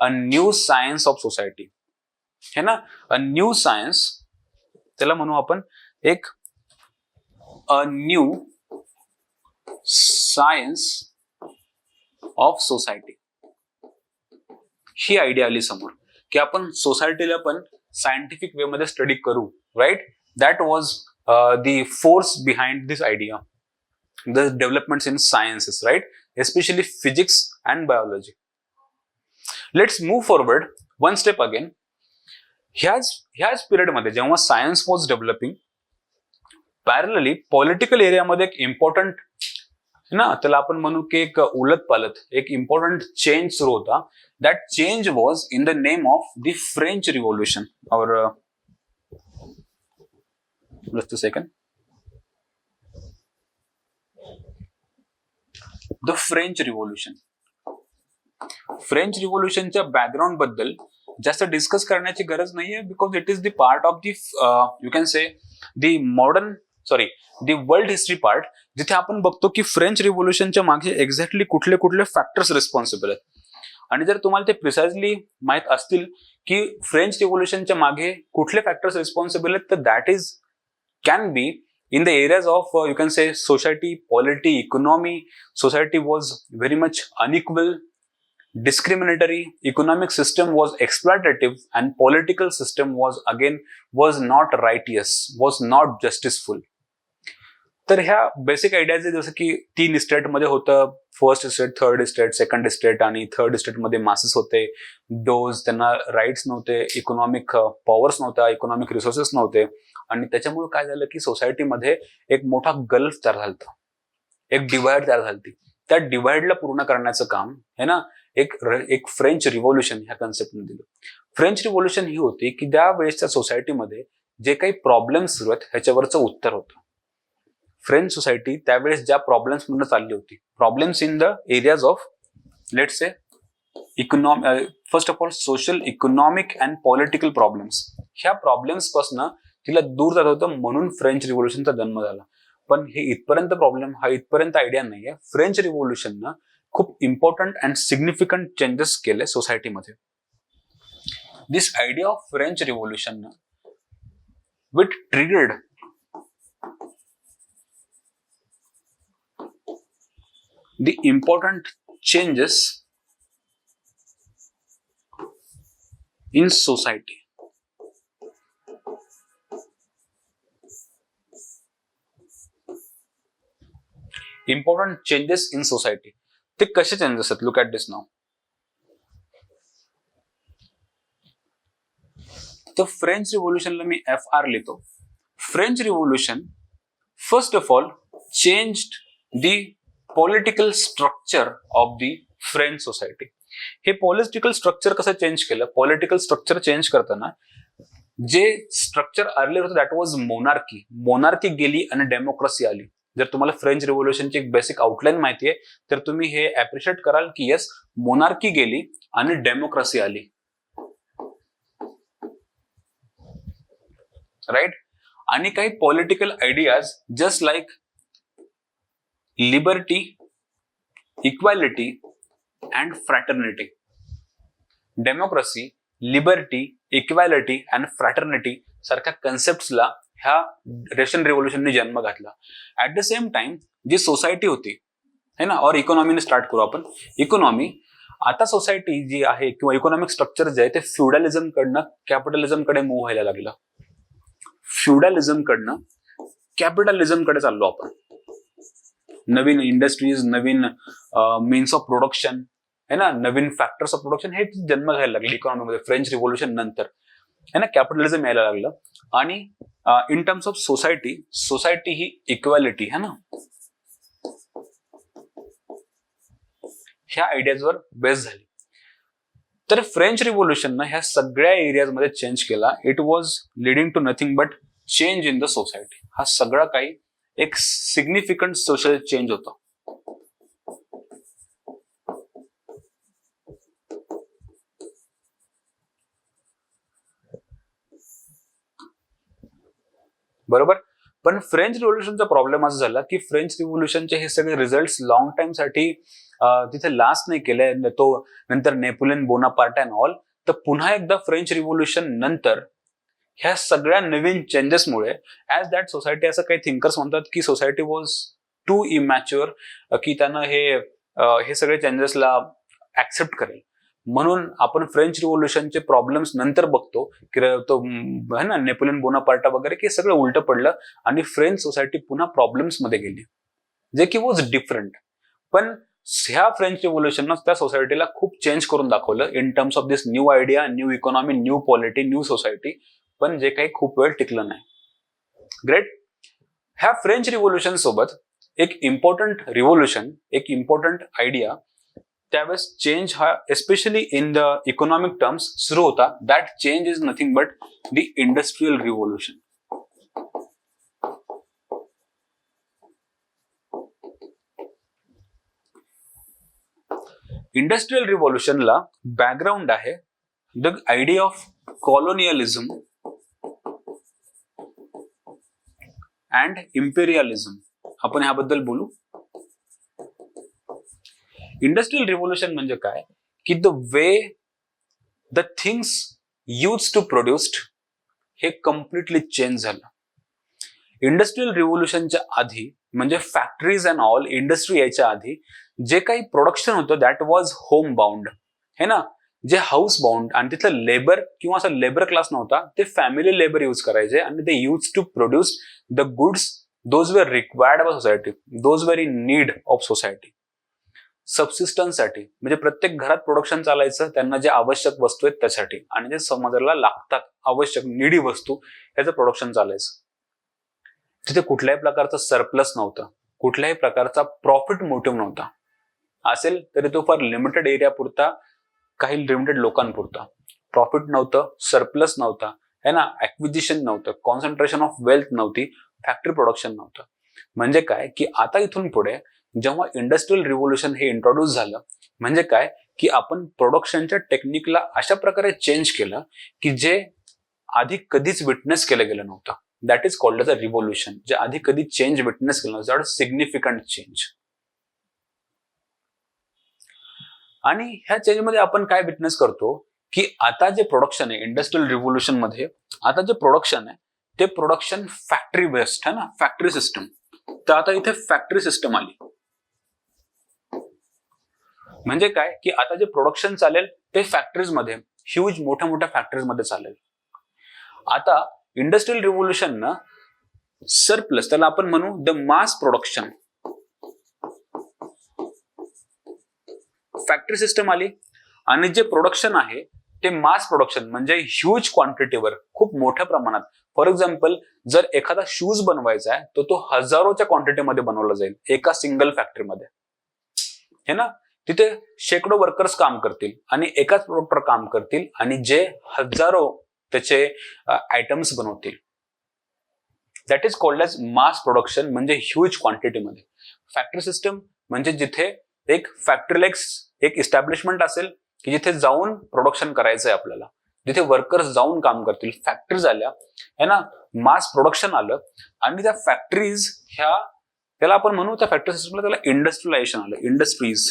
a new science of society. है ना, a new science, त्याला म्हणू आपण एक a new science of society. He idea आली समोर की आपण सोसायटीला पण सायंटिफिक वे मध्ये स्टडी करू, right. That was the force behind this idea, the developments in sciences, right, especially physics and biology. Let's move forward one step again. ह्याच पिरियडमध्ये जेव्हा science was developing, parallelly political एरियामध्ये एक इम्पॉर्टंट ना, त्याला आपण म्हणू की एक उलट पालट, एक इम्पॉर्टंट चेंज सुरू होता. That change was in the name of the French Revolution. Or just a second. The French Revolution. French Revolution च्या बॅकग्राऊंड बद्दल जास्त डिस्कस करण्याची गरज नाहीये, because it is the part of the you can say the the world history part, जिथे आपण बघतो की फ्रेंच रिव्होल्युशनच्या मागे एक्झॅक्टली कुठले कुठले फॅक्टर्स रिस्पॉन्सिबल आहेत. आणि जर तुम्हाला ते प्रिसाइजली माहित असतील की फ्रेंच रिव्होल्युशनच्या मागे कुठले फॅक्टर्स रिस्पॉन्सिबल आहेत, तर that is can be in the areas of you can say society, polity, economy. Society was very much unequal, discriminatory, economic system was exploitative, and political system was not righteous, was not justiceful. तर ह्या basic ideas जसं की 3 state मध्ये होतं, first state, third state, second state, आणि third state मध्ये masses होते, those त्यांना राईट्स नव्हते, इकॉनॉमिक पॉवर्स नव्हता, इकॉनॉमिक रिसोर्सेस नव्हते, आणि त्याच्यामुळे काय झालं की सोसायटीमध्ये एक मोठा गल्फ तयार झाला, एक डिवाइड तयार झाली. त्या डिवाइडला पूर्ण करण्याचं काम है ना एक फ्रेंच रिव्होल्युशन ह्या कन्सेप्टने दिलं. फ्रेंच रिव्होल्युशन ही होती की त्या वेळेसच्या सोसायटीमध्ये जे काही प्रॉब्लेम्स सुरू आहेत ह्याच्यावरचं उत्तर होतं. फ्रेंच सोसायटी त्यावेळेस ज्या प्रॉब्लेम्स म्हणून चालली होती, problems in the areas of let's say first of all social, economic and political problems, ह्या प्रॉब्लेम्स पासून तिला दूर जात होतं, म्हणून फ्रेंच रिव्होल्युशनचा जन्म झाला. पण हे इथपर्यंत प्रॉब्लेम, हा इथपर्यंत आयडिया नाहीये. फ्रेंच रिव्होल्युशननं खूप इम्पॉर्टंट अँड सिग्निफिकंट चेंजेस केले सोसायटीमध्ये. This idea of French revolution which triggered the important changes in society. Important changes in society. ते कसे चेंजेस आहेत? Look at this now. तर फ्रेंच रिव्होल्युशनला मी FR लिहितो. French revolution first of all changed the political structure of the French society. हे political structure कसं change केलं? Political structure change करताना जे स्ट्रक्चर अर्लियर होतं दॅट वॉज मोनार्की. मोनार्की गेली आणि डेमोक्रेसी आली. जर तुम्हाला फ्रेंच रिव्होल्युशनची एक बेसिक आउटलाईन माहिती आहे तर तुम्ही हे अप्रिशिएट कराल की येस, मोनार्की गेली आणि डेमोक्रेसी आली, राईट. आणि काही political ideas just like liberty, equality and fraternity. Democracy, liberty, equality and fraternity सारख्या कन्सेप्टला ह्या रशियन रिव्होल्युशनने जन्म घातला. ऍट द सेम टाइम जी सोसायटी होती है ना, और इकॉनॉमीने स्टार्ट करू आपण. इकॉनॉमी, आता सोसायटी जी आहे किंवा इकॉनॉमिक स्ट्रक्चर जे आहे ते फ्युडलिझम कडनं कॅपिटलिझम कडे मूव्ह व्हायला लागलं. फ्युडलिझम कडनं कॅपिटलिझम कडे चाललो आपण. नवीन इंडस्ट्रीज, नवीन मीन्स ऑफ प्रोडक्शन है ना, नवीन फॅक्टर्स ऑफ प्रोडक्शन हे जन्म घ्यायला लागले इकॉनॉमीमध्ये फ्रेंच रिव्होल्युशन नंतर है ना. कॅपिटलिझम यायला लागलं आणि in terms of society, society he equality है ना, ह्या आयडियाजवर बेस झाली. तर फ्रेंच रिव्होल्युशननं ह्या सगळ्या एरियाजमध्ये चेंज केला. It was leading to nothing but change in the society. हा सगळा काही एक सिग्निफिकंट सोशल चेंज होता. बरोबर. पण फ्रेंच रिव्होल्युशनचा प्रॉब्लेम असा झाला की फ्रेंच रिव्होल्युशनचे हे सगळे रिझल्ट लॉंग टाइम साठी तिथे लास्ट नाही केले. तो नंतर नेपोलियन बोनापार्ट अँड ऑल. तर पुन्हा एकदा फ्रेंच रिव्होल्युशन नंतर ह्या सगळ्या नवीन चेंजेसमुळे ऍज दॅट सोसायटी, असं काही थिंकर्स म्हणतात की सोसायटी वॉज टू इमॅच्युअर की त्यांना हे सगळे चेंजेसला ऍक्सेप्ट करेल. म्हणून आपण फ्रेंच रिव्होल्युशनचे प्रॉब्लेम्स नंतर बघतो की तो है ना नेपोलियन बोनापार्टा वगैरे की सगळं उलटं पडलं आणि फ्रेंच सोसायटी पुन्हा प्रॉब्लेम्स मध्ये गेली, जे की वॉज डिफरंट. पण ह्या फ्रेंच रिव्होल्युशननं त्या सोसायटीला खूप चेंज करून दाखवलं in terms of this new idea, new economy, new polity, new society. पण जे काही खूप वेळ टिकलं नाही. ग्रेट. ह्या फ्रेंच रिव्होल्युशन सोबत एक इम्पॉर्टंट रिव्होल्युशन, एक इम्पॉर्टंट आयडिया त्यावेळेस चेंज हा especially in the economic terms सुरू होता. That change is nothing but the industrial revolution. Industrial रिव्होल्युशनला बॅकग्राऊंड आहे the idea of colonialism and imperialism. आपण ह्याबद्दल बोलू. इंडस्ट्रियल रिव्होल्युशन म्हणजे काय की the way the things use to produced हे कम्प्लिटली चेंज झालं. इंडस्ट्रियल रिव्होल्युशनच्या आधी म्हणजे फॅक्टरीज अँड ऑल इंडस्ट्री यायच्या आधी जे काही प्रोडक्शन होतं दॅट वॉज होम बाउंड, है ना. जे हाऊस बाउंड आणि तिथलं लेबर किंवा असं लेबर क्लास नव्हता, ते फॅमिली लेबर यूज करायचे आणि ते use to produce the goods those were required by society, those were in need of society. सबसिस्टन्ससाठी म्हणजे प्रत्येक घरात प्रोडक्शन चालायचं त्यांना जे आवश्यक वस्तू आहेत त्यासाठी, आणि जे समाजाला लागतात आवश्यक निडी वस्तू याचं प्रोडक्शन चालायचं. तिथे कुठल्याही प्रकारचा सरप्लस नव्हतं, कुठल्याही प्रकारचा प्रॉफिट मोटिव्ह नव्हता. असेल तरी तो फार लिमिटेड एरिया पुरता, काही लिमिटेड लोकांपुरता. प्रॉफिट नव्हतं, सरप्लस नव्हता, है ना, ऍक्विजिशन नव्हतं, कॉन्सन्ट्रेशन ऑफ वेल्थ नव्हती, फॅक्टरी प्रोडक्शन नव्हतं. म्हणजे काय की आता इथून पुढे जेव्हा इंडस्ट्रियल रिव्होल्युशन हे इंट्रोड्यूस झालं, म्हणजे काय की आपण प्रोडक्शनच्या टेक्निकला अशा प्रकारे चेंज केलं की जे आधी कधीच विटनेस केलं गेलं नव्हतं. That is called as a revolution. जे आधी कधी चेंज विटनेस केलं नव्हतं, सिग्निफिकंट चेंज. आणि ह्या चेंजमध्ये आपण काय विटनेस करतो की आता जे प्रोडक्शन आहे इंडस्ट्रियल रिव्होल्युशन मध्ये, आता जे प्रोडक्शन आहे ते प्रोडक्शन फॅक्टरी बेस्ड आहे ना, फॅक्टरी सिस्टम. तर आता इथे फॅक्टरी सिस्टम आली. म्हणजे काय की आता जे प्रोडक्शन चालेल ते फॅक्टरीज मध्ये, ह्यूज मोठ्या मोठ्या फॅक्टरीज मध्ये चालेल. आता इंडस्ट्रियल रिव्होल्युशन ना सरप्लस, त्याला आपण म्हणू the mass production, factory system आली. आणि जे प्रोडक्शन आहे ते मास प्रोडक्शन म्हणजे ह्यूज क्वांटिटीवर, खूप मोठ्या प्रमाणात. फॉर एक्झाम्पल जर एखादा शूज बनवायचा आहे तर तो हजारोच्या क्वांटिटीमध्ये बनवला जाईल एका सिंगल फॅक्टरीमध्ये, है ना. तिथे शेकडो वर्कर्स काम करतील आणि एकाच प्रोडक्टवर काम करतील आणि जे हजारो त्याचे आयटम्स बनवतील. That is called age mass production, म्हणजे ह्यूज क्वांटिटीमध्ये. फॅक्टरी सिस्टम म्हणजे जिथे एक फॅक्टरी एक इस्टॅब्लिशमेंट असेल की जिथे जाऊन प्रोडक्शन करायचं आहे आपल्याला, जिथे वर्कर्स जाऊन काम करतील. फॅक्टरीज आल्या, है ना, मास प्रोडक्शन आलं आणि त्या फॅक्टरीज ह्या, त्याला आपण म्हणू त्या फॅक्टरी सिस्टमला त्याला इंडस्ट्रियलायझेशन आलं, इंडस्ट्रीज.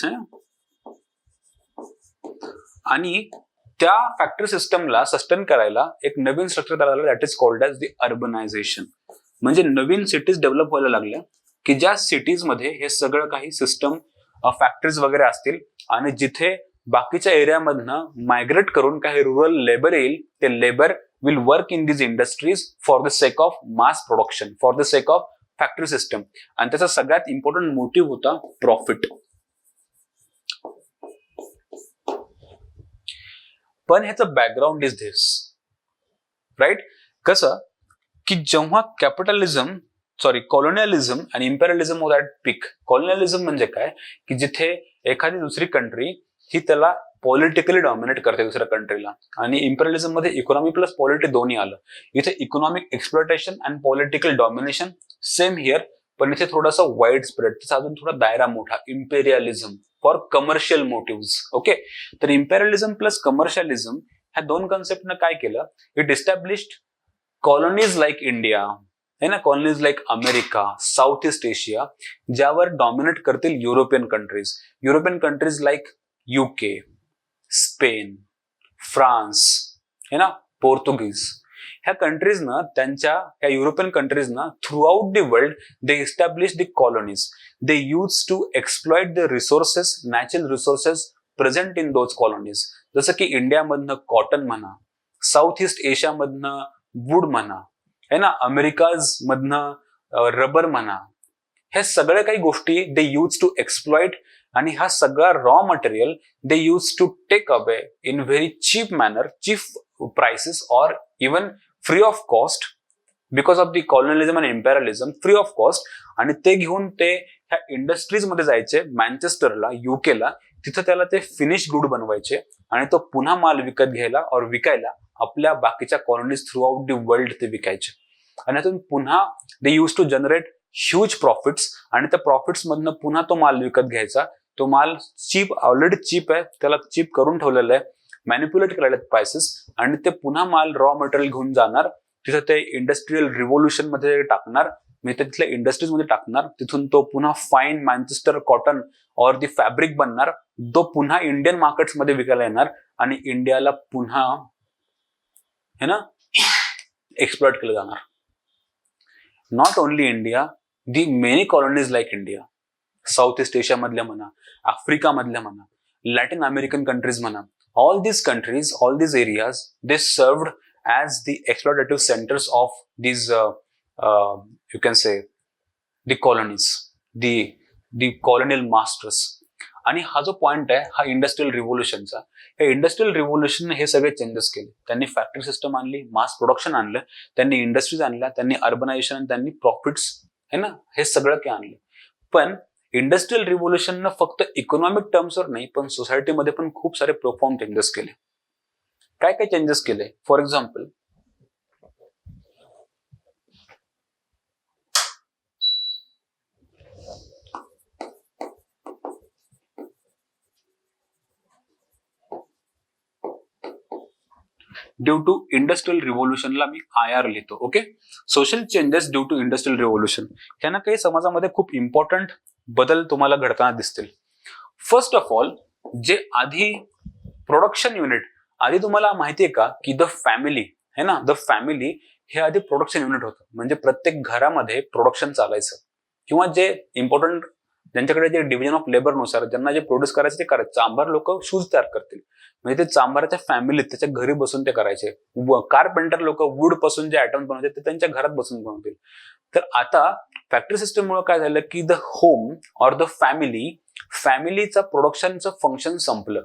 आणि त्या फॅक्टरी सिस्टमला सस्टेन करायला एक नवीन स्ट्रक्चर तयार झालं, that is called as the urbanization. म्हणजे नवीन सिटीज डेव्हलप व्हायला लागल्या की ज्या सिटीज मध्ये हे सगळं काही सिस्टम फॅक्टरीज वगैरे असतील आणि जिथे बाकीच्या एरियामधनं मायग्रेट करून काही रुरल लेबर येईल, ते labour will work in this industries for the sake of mass production, for the sake of factory system. आणि त्याचा सगळ्यात इम्पॉर्टंट मोटिव्ह होता प्रॉफिट. पण ह्याचं बॅकग्राऊंड इज धिस, राईट. कसं की जेव्हा कॉलोनियलिझम आणि इम्पेरियलिझम होत ॲट पीक. कॉलोनियलिझम म्हणजे काय की जिथे एखादी दुसरी कंट्री ही त्याला पॉलिटिकली डॉमिनेट करते दुसऱ्या कंट्रीला, आणि इम्पेरियलिझम मध्ये इकॉनॉमी प्लस पॉलिटी दोन्ही आलं. इथे economic exploitation and political domination same here, पण इथे थोडासा वाईड स्प्रेड, त्याचा अजून थोडा दायरा मोठा. Imperialism for commercial motives. Okay, तर इम्पेरियलिझम प्लस कमर्शियलिझम ह्या दोन कन्सेप्टनं काय केलं, it established colonies like India, है ना, colonies like America, South East Asia, ज्यावर डॉमिनेट करतील European countries. European countries like UK, Spain, France, है ना, पोर्तुगीज. ह्या कंट्रीजना, ह्या युरोपियन कंट्रीजना throughout the world they establish the colonies. They use to exploit the resources, natural resources present in those colonies. जसं की इंडियामधनं cotton म्हणा, south east एशियामधनं wood म्हणा, है ना, अमेरिकाज मधनं रबर म्हणा. हे सगळ्या काही गोष्टी दे यूज टू एक्सप्लॉइट, आणि हा सगळा raw material they use to take away in very cheap manner, cheap prices और even free of cost, because of the colonialism and imperialism, free of cost. आणि ते घेऊन ते ह्या इंडस्ट्रीज मध्ये जायचे, मँचेस्टरला, युकेला. तिथं त्याला ते फिनिश गुड बनवायचे आणि तो पुन्हा माल विकत घ्यायला और विकायला आपल्या बाकीच्या colonies throughout the world ते विकायचे. आणि यातून पुन्हा they use to generate huge profits, आणि त्या प्रॉफिट्स मधनं पुन्हा तो माल विकत घ्यायचा. तो माल चीप, ऑलरेडी चीप आहे, त्याला चीप करून ठेवलेलं आहे, मॅनिप्युलेट करायला प्राइसेस, आणि ते पुन्हा माल रॉ मटेरियल घेऊन जाणार, तिथं ते इंडस्ट्रियल रिव्होल्युशन मध्ये टाकणार, म्हणजे तिथल्या इंडस्ट्रीज मध्ये टाकणार. तिथून तो पुन्हा फाईन मँचेस्टर कॉटन और दी फॅब्रिक बनणार, तो पुन्हा इंडियन मार्केट्स मध्ये विकायला येणार आणि इंडियाला पुन्हा है ना, एक्सप्लॉइट केलं जाणार. Not only India, the many colonies like India, south East Asia मधल्या म्हणा, आफ्रिका मधल्या म्हणा, लॅटिन अमेरिकन कंट्रीज म्हणा, all these countries, all these areas, they served as the exploitative centers of these you can say the colonies, the colonial masters. आणि हा जो point आहे हा इंडस्ट्रियल रिव्होल्युशनचा, हे इंडस्ट्रियल रिव्होल्युशन हे सगळे चेंजेस केले. त्यांनी फॅक्टरी सिस्टम आणली, मास प्रोडक्शन आणलं, त्यांनी इंडस्ट्रीज आणल्या, त्यांनी अर्बनायझेशन, त्यांनी प्रॉफिट्स है ना, हे सगळं काय आणलं. पण इंडस्ट्रियल रिव्होल्युशननं फक्त इकॉनॉमिक टर्म्सवर नाही पण सोसायटीमध्ये पण खूप सारे प्रोफाउंड चेंजेस केले. काय काय चेंजेस केले? For example, due to industrial रिव्होल्युशनला मी IR लिहितो. Okay, social changes due to industrial revolution. ह्यानं काही समाजामध्ये खूप इम्पॉर्टंट बदल तुम्हाला घडताना दिसतील. फर्स्ट ऑफ ऑल, जे आधी प्रोडक्शन युनिट, आधी तुम्हाला माहितीये का की द फॅमिली है ना, द फॅमिली हे आधी प्रोडक्शन युनिट होतं. म्हणजे प्रत्येक घरामध्ये प्रोडक्शन चालायचं, किंवा जे इम्पॉर्टंट ज्यांच्याकडे जे डिव्हिजन ऑफ लेबर नुसार ज्यांना जे प्रोड्यूस करायचं ते करायचं. चांभार लोक शूज तयार करतील, म्हणजे ते चांभाराच्या फॅमिलीत त्याच्या घरी बसून ते करायचे. कारपेंटर लोक वूड पासून जे आयटम बनवते ते त्यांच्या घरात बसून बनवतील. तर आता फॅक्टरी सिस्टम मुळे काय झालं की द होम ऑर द फॅमिलीचा प्रोडक्शनचं फंक्शन संपलं.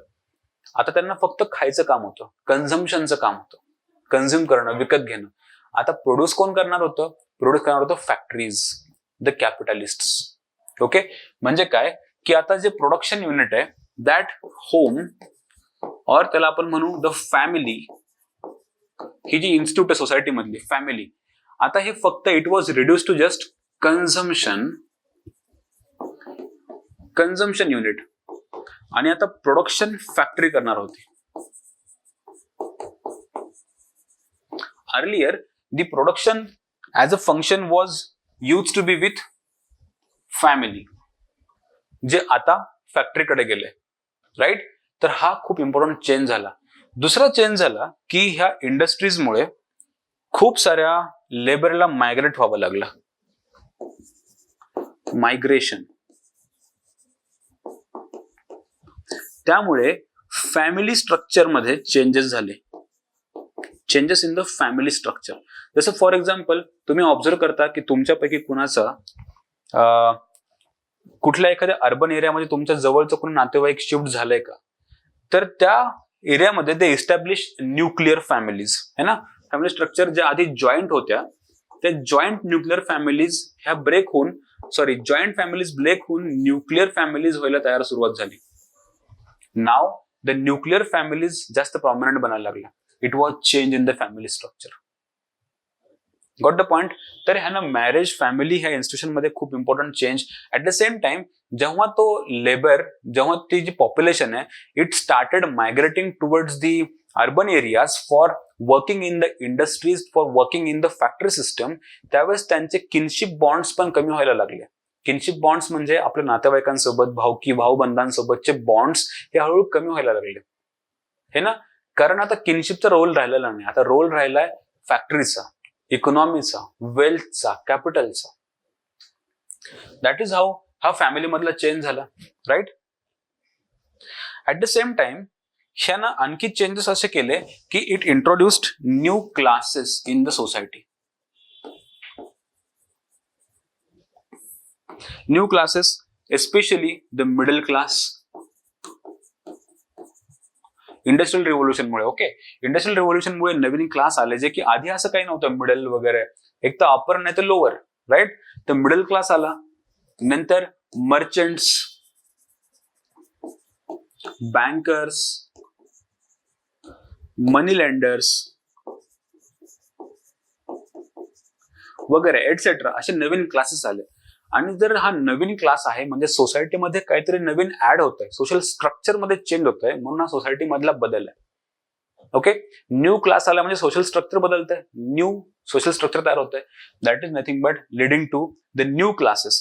आता त्यांना फक्त खायचं काम होतं, कन्झम्पशनचं काम होतं, कन्झ्युम करणं, विकत घेणं. आता प्रोड्यूस कोण करणार होतं? प्रोड्यूस करणार होतं फॅक्टरीज, द कॅपिटलिस्ट. ओके, म्हणजे काय की आता जे प्रोडक्शन युनिट आहे दॅट होम और त्याला आपण म्हणू द फॅमिली, ही जी इन्स्टिट्यूट आहे सोसायटी मधली फॅमिली, आता हे फक्त it was reduce to just consumption unit, आणि आता प्रोडक्शन फॅक्टरी करणार होती. Earlier the production as a function was use to be with family, जे आता फॅक्टरीकडे गेले. राईट, तर हा खूप इम्पॉर्टंट चेंज झाला. दुसरा चेंज झाला की ह्या इंडस्ट्रीजमुळे खूप साऱ्या लेबरला मायग्रेट व्हावं लागलं. मायग्रेशन, त्यामुळे फॅमिली स्ट्रक्चर मध्ये चेंजेस झाले. Changes in the family structure. जसं फॉर एक्झाम्पल तुम्ही ऑब्झर्व करता की तुमच्यापैकी कुणाचा कुठल्या एखाद्या अर्बन एरियामध्ये तुमच्या जवळचं कोणी नातेवाईक शिफ्ट झालंय का, तर त्या एरियामध्ये ते इस्टॅब्लिश न्यूक्लिअर फॅमिलीज है ना. फॅमिली स्ट्रक्चर ज्या आधी जॉईंट होत्या त्या जॉईंट न्यूक्लिअर फॅमिलीज ह्या जॉईंट फॅमिलीज ब्रेक होऊन न्यूक्लिअर फॅमिलीज व्हायला तयार सुरुवात झाली. नाव द न्यूक्लिअर फॅमिलीज जास्त प्रॉमिनंट बनायला लागल्या. It was change in the family structure. Got the point. तर ह्यानं मॅरेज, फॅमिली ह्या इन्स्टिट्यूशन मध्ये खूप important change. At the same time जेव्हा तो लेबर, जेव्हा ती जी पॉप्युलेशन आहे it started migrating towards the urban areas for working in the industries, for working in the factory system, त्यावेळेस त्यांचे किनशिप बॉन्ड्स पण कमी व्हायला लागले. किनशिप बॉन्ड्स म्हणजे आपल्या नातेवाईकांसोबत, भाऊबंधांसोबतचे बॉन्ड्स हे हळूहळू कमी व्हायला लागले हे ना. कारण आता किनशिपचा रोल राहिलेला नाही, आता रोल राहिलाय फॅक्टरीचा, इकॉनॉमीचा, वेल्थचा, कॅपिटलचा. दॅट इज हाऊ हा फॅमिली मधला चेंज झाला. Right. At the same time ह्यानं आणखी चेंजेस असे केले की it introduced new classes in the society. New classes, especially the middle class. Industrial रिव्होल्युशनमुळे, ओके, इंडस्ट्रियल रिव्होल्युशनमुळे नवीन क्लास आले जे की आधी असं काही नव्हतं. मिडल वगैरे, एक तर अपर नाही तर लोअर. राईट. तर मिडल क्लास आला. नंतर मर्चंट्स, बँकर्स, मनी लेंडर्स वगैरे एटसेट्रा असे नवीन क्लासेस आले. आणि जर हा नवीन क्लास आहे म्हणजे सोसायटीमध्ये काहीतरी नवीन ऍड होत आहे, सोशल स्ट्रक्चर मध्ये चेंज होत आहे, म्हणून हा सोसायटी मधला बदल आहे. ओके, न्यू क्लास आला म्हणजे सोशल स्ट्रक्चर बदलत आहे, न्यू सोशल स्ट्रक्चर तयार होत आहे. That is nothing but leading to the new classes.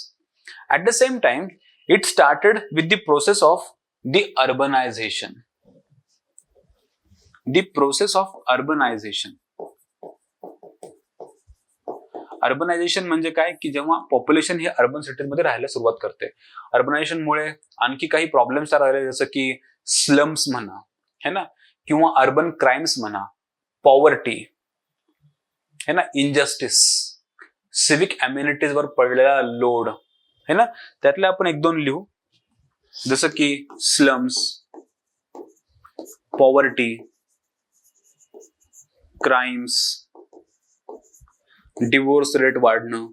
At the same time it started with the process of the urbanization. The process of urbanization. Urbanization म्हणजे काय की जेव्हा population हे अर्बन सिटीमध्ये राहायला सुरुवात करते. अर्बनायझेशनमुळे आणखी काही प्रॉब्लेम्स राहिले, जसं की स्लम्स म्हणा, है ना, किंवा अर्बन क्राईम्स म्हणा, पॉवर्टी, है ना, इनजस्टिस, सिविक अम्युनिटीजवर पडलेला लोड, है ना. त्यातले आपण एक दोन लिहू, जसं की slums, poverty, crimes, divorce rate वाढणं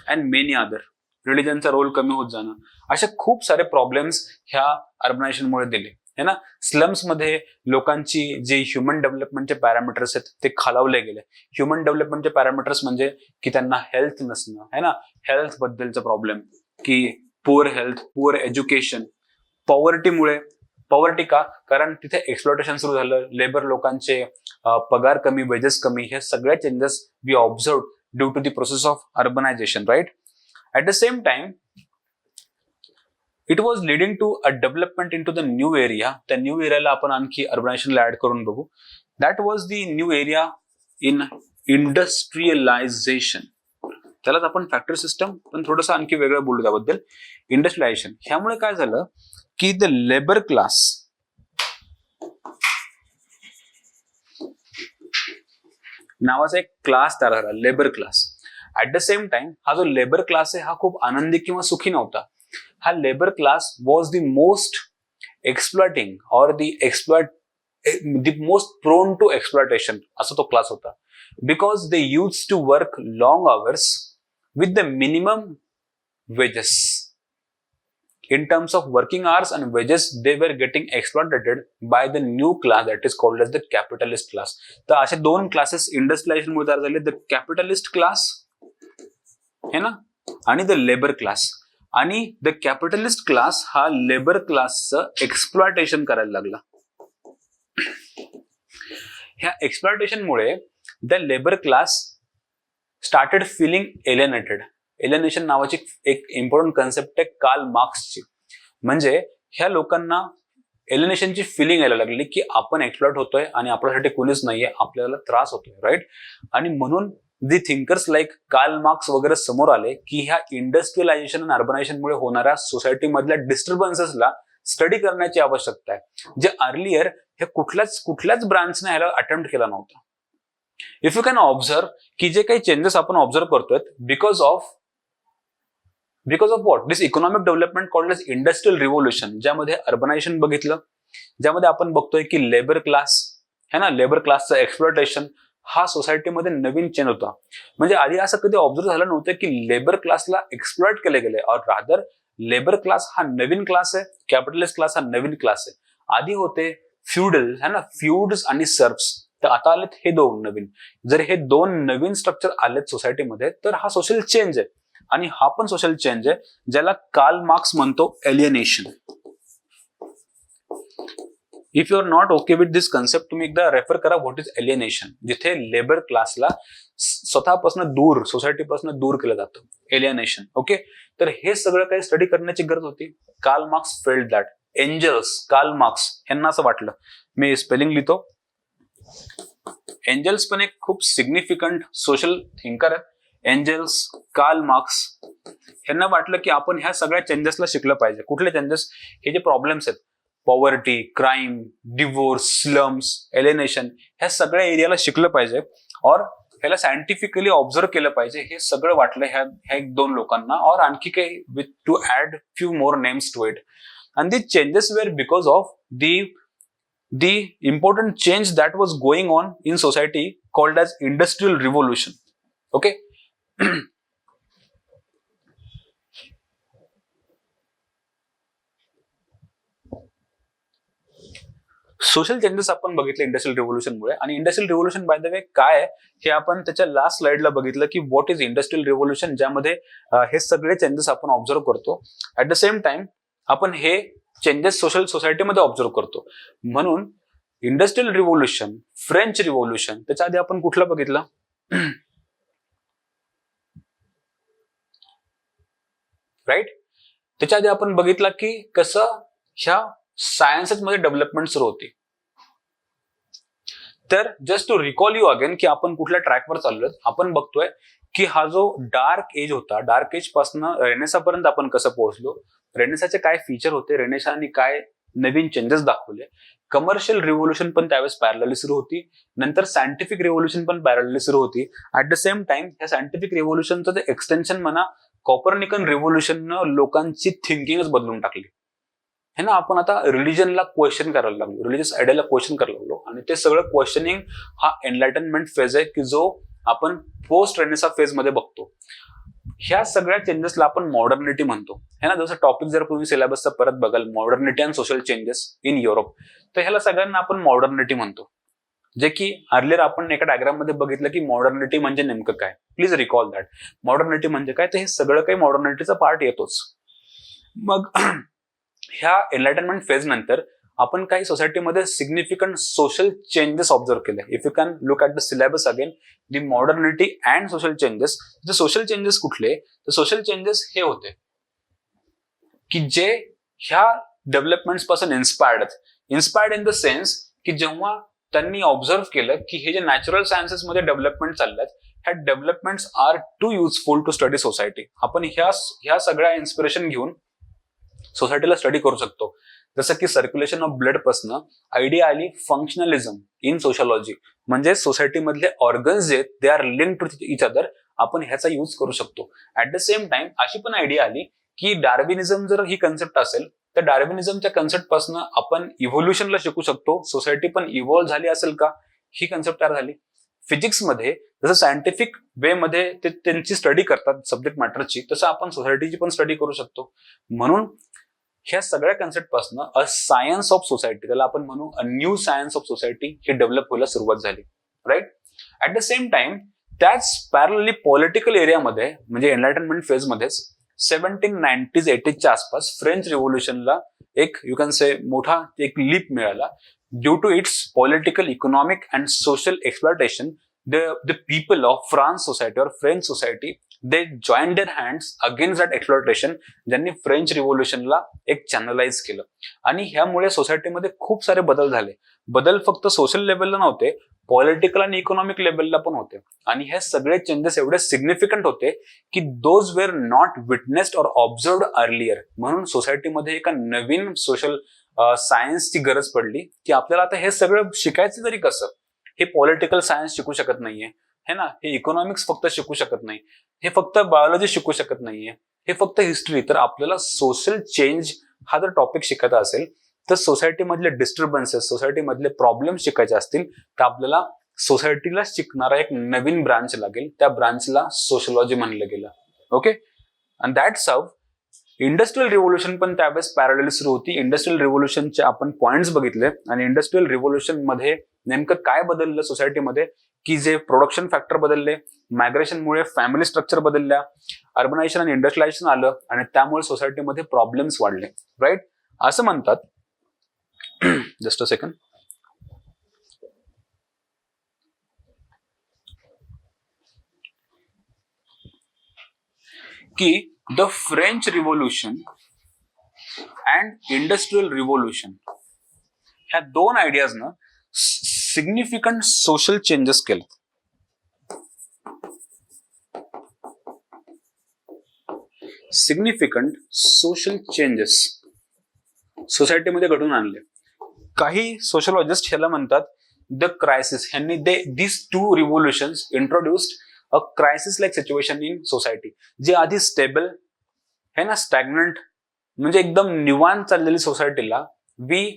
अँड मेनी अदर, रिलीजनचा रोल कमी होत जाणं, असे खूप सारे प्रॉब्लेम्स ह्या अर्बनायझेशनमुळे दिले, है ना. स्लम्स मध्ये लोकांची जे ह्युमन डेव्हलपमेंटचे पॅरामीटर्स आहेत ते खालावले गेले. ह्युमन डेव्हलपमेंटचे पॅरामीटर्स म्हणजे की त्यांना हेल्थ नसणं, है ना, हेल्थ बद्दलचा प्रॉब्लेम, की poor health, poor education. Poverty का? कारण तिथे एक्सप्लॉटेशन सुरू झालं, लेबर लोकांचे पगार कमी, वेजेस कमी, हे सगळे changes we observe due to the process of urbanization, right. At the same time it was leading to a development in to the new area. त्या न्यू एरियाला आपण आणखी अर्बनायझेशनला ऍड करून बघू. That was the new area in industrialization. त्यालाच आपण factory system, पण थोडंसं आणखी वेगळं बोलू त्याबद्दल. इंडस्ट्रियलायझेशन ह्यामुळे काय झालं की द लेबर क्लास नावाचा एक क्लास तयार झाला, labour class. At the same time हा जो लेबर क्लास आहे हा खूप आनंदी किंवा सुखी नव्हता. हा labour class was the most exploiting और the most prone to exploitation, असा तो क्लास होता. Because they use to work long hours with the minimum wages. In terms of working hours and wages, they were getting exploited by the new class that is called as the capitalist class. तर असे दोन classes industrialisation मुळे तयार झाले, the capitalist class है ना, आणि the labour class. आणि द कॅपिटलिस्ट क्लास हा लेबर क्लासचं एक्सप्लॉयटेशन करायला लागला. ह्या एक्सप्लॉयटेशनमुळे the labour class started feeling alienated. Alienation नावाची एक इम्पॉर्टंट कन्सेप्ट आहे कार्ल मार्क्सची. म्हणजे ह्या लोकांना एलियनेशनची फिलिंग यायला लागली की आपण एक्सप्लॉइट होतोय आणि आपल्यासाठी कोणीच नाहीये, आपल्याला त्रास होतोय, राईट. आणि म्हणून दी थिंकर्स लाईक कार्ल मार्क्स वगैरे समोर आले की ह्या इंडस्ट्रियलायझेशन आणि अर्बनायझेशनमुळे होणाऱ्या सोसायटीमधल्या डिस्टर्बन्सेसला स्टडी करण्याची आवश्यकता आहे, जे अर्लियर हे कुठल्याच ब्रांचने ह्याला अटेम्प्ट केला नव्हता. इफ यू कॅन ऑब्झर्व की जे काही चेंजेस आपण ऑब्झर्व करतोय because of what, this economic development called as industrial revolution, ज्यामध्ये अर्बनायझेशन बघितलं, ज्यामध्ये आपण बघतोय की लेबर क्लास है ना, लेबर क्लासचं एक्सप्लॉयटेशन हा सोसायटीमध्ये नवीन चेंज होता. म्हणजे आधी असं कधी ऑब्झर्व झालं नव्हतं की लेबर क्लासला एक्सप्लॉइट केले गेले, और रादर लेबर क्लास हा नवीन क्लास आहे, कॅपिटलिस्ट क्लास हा नवीन क्लास आहे. आधी होते फ्युडल है ना, फ्युड्स आणि सर्फ्स, तर आता आलेत हे दोन नवीन. जर हे दोन नवीन स्ट्रक्चर आलेत सोसायटीमध्ये तर हा सोशल चेंज आहे, आणि हा पण सोशल चेंज आहे ज्याला कार्ल मार्क्स म्हणतो alienation. If you are not okay with this concept, तुम्ही एकदा रेफर करा व्हॉट इज एलियनेशन, जिथे लेबर क्लासला स्वतःपासून दूर, सोसायटीपासून दूर केलं जातं, एलियनेशन. ओके, तर हे सगळं काही स्टडी करण्याची गरज होती. Karl Marx failed that. Engels, Karl Marx यांना असं वाटलं, मी स्पेलिंग लिहितो. एंजल्स पण एक खूप सिग्निफिकंट सोशल थिंकर आहेत. एंजल्स, कार्ल मार्क्स यांना वाटलं की आपण ह्या सगळ्या चेंजेसला शिकलं पाहिजे. कुठले चेंजेस? हे जे प्रॉब्लेम्स आहेत, poverty, crime, divorce, slums, alienation, ह्या सगळ्या एरियाला शिकलं पाहिजे और ह्याला सायंटिफिकली ऑब्झर्व केलं पाहिजे. हे सगळं वाटलं ह्या एक दोन लोकांना, और आणखी काही with to add few more names to it. And the changes were because of the important change that was going on in society called as industrial revolution. Okay. Social changes आपण बघितले industrial revolution मुळे. आणि industrial revolution bye the वे काय आहे हे आपण त्याच्या last स्लाइडला बघितलं की व्हॉट इज इंडस्ट्रियल रिव्होल्यूशन, ज्यामध्ये हे सगळे चेंजेस आपण ऑब्झर्व करतो. ऍट द सेम टाइम आपण हे चेंजेस सोशल सोसायटीमध्ये ऑब्झर्व करतो. म्हणून इंडस्ट्रियल रिव्होल्यूशन, फ्रेंच रिव्होल्यूशन, त्याच्या आधी आपण कुठलं बघितलं? राईट. त्याच्या आधी आपण बघितलं की कसं ह्या सायन्सेस मध्ये डेव्हलपमेंट सुरू होती. तर just to recall you again की आपण कुठल्या ट्रॅकवर चाललोय, आपण बघतोय की हा जो डार्क एज होता, डार्क एज पासून रेनेसापर्यंत आपण कसं पोहोचलो, रेनेसाचे काय फीचर होते, रेनेसाने काय नवीन चेंजेस दाखवले, कमर्शियल रिव्होल्युशन पण त्यावेळेस पॅरलली सुरू होती, नंतर सायंटिफिक रिव्होल्युशन पण पॅरलली सुरू होती. ऍट द सेम टाइम ह्या सायंटिफिक रिव्होल्युशनचं जे एक्सटेन्शन म्हणा, कॉपरनिकन रिव्होल्युशननं लोकांची थिंकिंगच बदलून टाकली है ना. आपण आता रिलिजनला क्वेश्चन करायला लागलो, रिलिजियस आयडियाला क्वेश्चन करायला लागलो, आणि ते सगळं क्वेश्चनिंग हा एनलायटनमेंट फेज आहे की जो आपण पोस्ट रेनेसा फेज मध्ये बघतो. ह्या सगळ्या चेंजेसला आपण मॉडर्निटी म्हणतो है ना. जसं टॉपिक जर तुम्ही सिलेबसचा परत बघाल, modernity and social changes in Europe, तर ह्याला सगळ्यांना आपण मॉडर्निटी म्हणतो. जे की अर्लियर आपण एका डायग्राम मध्ये बघितलं की मॉडर्निटी म्हणजे नेमकं काय. Please recall that. मॉडर्निटी म्हणजे काय, तर हे सगळं काही मॉडर्निटीचा पार्ट येतोच. मग ह्या एनलायटनमेंट फेज नंतर आपण काही सोसायटीमध्ये सिग्निफिकंट सोशल चेंजेस ऑब्झर्व केले. If you can look at the syllabus again, the modernity and social changes. जे सोशल चेंजेस कुठले, तर सोशल चेंजेस हे होते की जे ह्या डेव्हलपमेंट्स पासून इन्स्पायर्ड इन द सेन्स की जेव्हा त्यांनी ऑब्झर्व केलं की हे जे नॅचरल सायन्सेस मध्ये डेव्हलपमेंट चालल्यात, ह्या developments are to useful to study society. आपण ह्या सगळ्या इन्स्पिरेशन घेऊन सोसायटीला स्टडी करू शकतो. जसं की सर्क्युलेशन ऑफ ब्लड पासनं आयडिया आली फंक्शनलिझम इन सोशियोलॉजी, म्हणजे सोसायटी मधले ऑर्गन्स जे they are link to each other, आपण ह्याचा यूज करू शकतो. ऍट द सेम टाइम अशी पण आयडिया आली की डार्विनिझम जर ही कन्सेप्ट असेल, तर डार्विनिझमच्या कन्सेप्ट पासून आपण इव्होल्युशनला शिकू शकतो. सोसायटी पण इव्हॉल्व्ह झाली असेल का, ही कन्सेप्ट तयार झाली. फिजिक्समध्ये जसं सायंटिफिक वे मध्ये ते त्यांची स्टडी करतात सब्जेक्ट मॅटरची, तसं आपण सोसायटीची पण स्टडी करू शकतो. म्हणून ह्या सगळ्या कन्सेप्ट पासून अ सायन्स ऑफ सोसायटी, त्याला आपण म्हणू a new science of society, हे डेव्हलप व्हायला सुरुवात झाली. Right. At the same time त्याच पॅरलली पॉलिटिकल एरियामध्ये, म्हणजे एनलायटनमेंट फेज मध्येच 1790s-80sच्या आसपास फ्रेंच रिव्होल्युशनला एक यू कॅन से मोठा एक लीप मिळाला. Due to its political, economic and social exploitation, the people of France society or French society, they joined their hands against that exploitation. ज्यांनी फ्रेंच रिव्होल्युशनला एक चॅनलाइज केलं, आणि ह्यामुळे सोसायटीमध्ये खूप सारे बदल झाले. बदल फक्त सोशल लेवलला नव्हते, पॉलिटिकल आणि इकॉनॉमिक लेवलला पण होते. आणि हे सगळे चेंजेस एवढे सिग्निफिकंट होते की दोज वेर नॉट विटनेस्ड और ऑब्झर्व्ड अर्लियर. म्हणून सोसायटीमध्ये एका नवीन सोशल सायन्सची गरज पडली की आपल्याला आता हे सगळं शिकायचं तरी कसं. हे पॉलिटिकल सायन्स शिकू शकत नाहीये है ना, हे इकॉनॉमिक्स फक्त शिकू शकत नाही, हे फक्त बायोलॉजी शिकू शकत नाहीये, हे फक्त हिस्ट्री. तर आपल्याला सोशल चेंज हा जर टॉपिक शिकायचा असेल, तर सोसायटी मधले डिस्टर्बन्सेस, सोसायटी मधले प्रॉब्लेम शिकायचे असतील, तर आपल्याला सोसायटीला शिकणारा एक नवीन ब्रांच लागेल. त्या ब्रांचला सोशियोलॉजी म्हणलं गेलं. Okay. And that's how industrial revolution पण त्यावेळेस पॅरलली सुरू होती. इंडस्ट्रियल रिव्होल्युशनचे आपण पॉइंट्स बघितले, आणि इंडस्ट्रियल रिव्होल्युशन मध्ये नेमकं काय बदललं सोसायटीमध्ये, की जे प्रोडक्शन फॅक्टर बदलले, मायग्रेशनमुळे फॅमिली स्ट्रक्चर बदलल्या, अर्बनायझेशन आणि इंडस्ट्रियलायझेशन आलं, आणि त्यामुळे सोसायटीमध्ये प्रॉब्लेम्स वाढले. राईट. असं म्हणतात, जस्ट अ सेकंड, की the French revolution and industrial revolution ह्या दोन आयडियाजनं सिग्निफिकंट सोशल चेंजेस केले. सिग्निफिकंट सोशल चेंजेस सोसायटीमध्ये घडून आणले. काही सोशलॉजिस्ट ह्याला म्हणतात द क्रायसिस. ह्यांनी this two revolutions introduced a crisis like situation in society. जे आधी स्टेबल है ना, स्टॅग्नंट, म्हणजे एकदम निवांत चाललेली सोसायटीला वी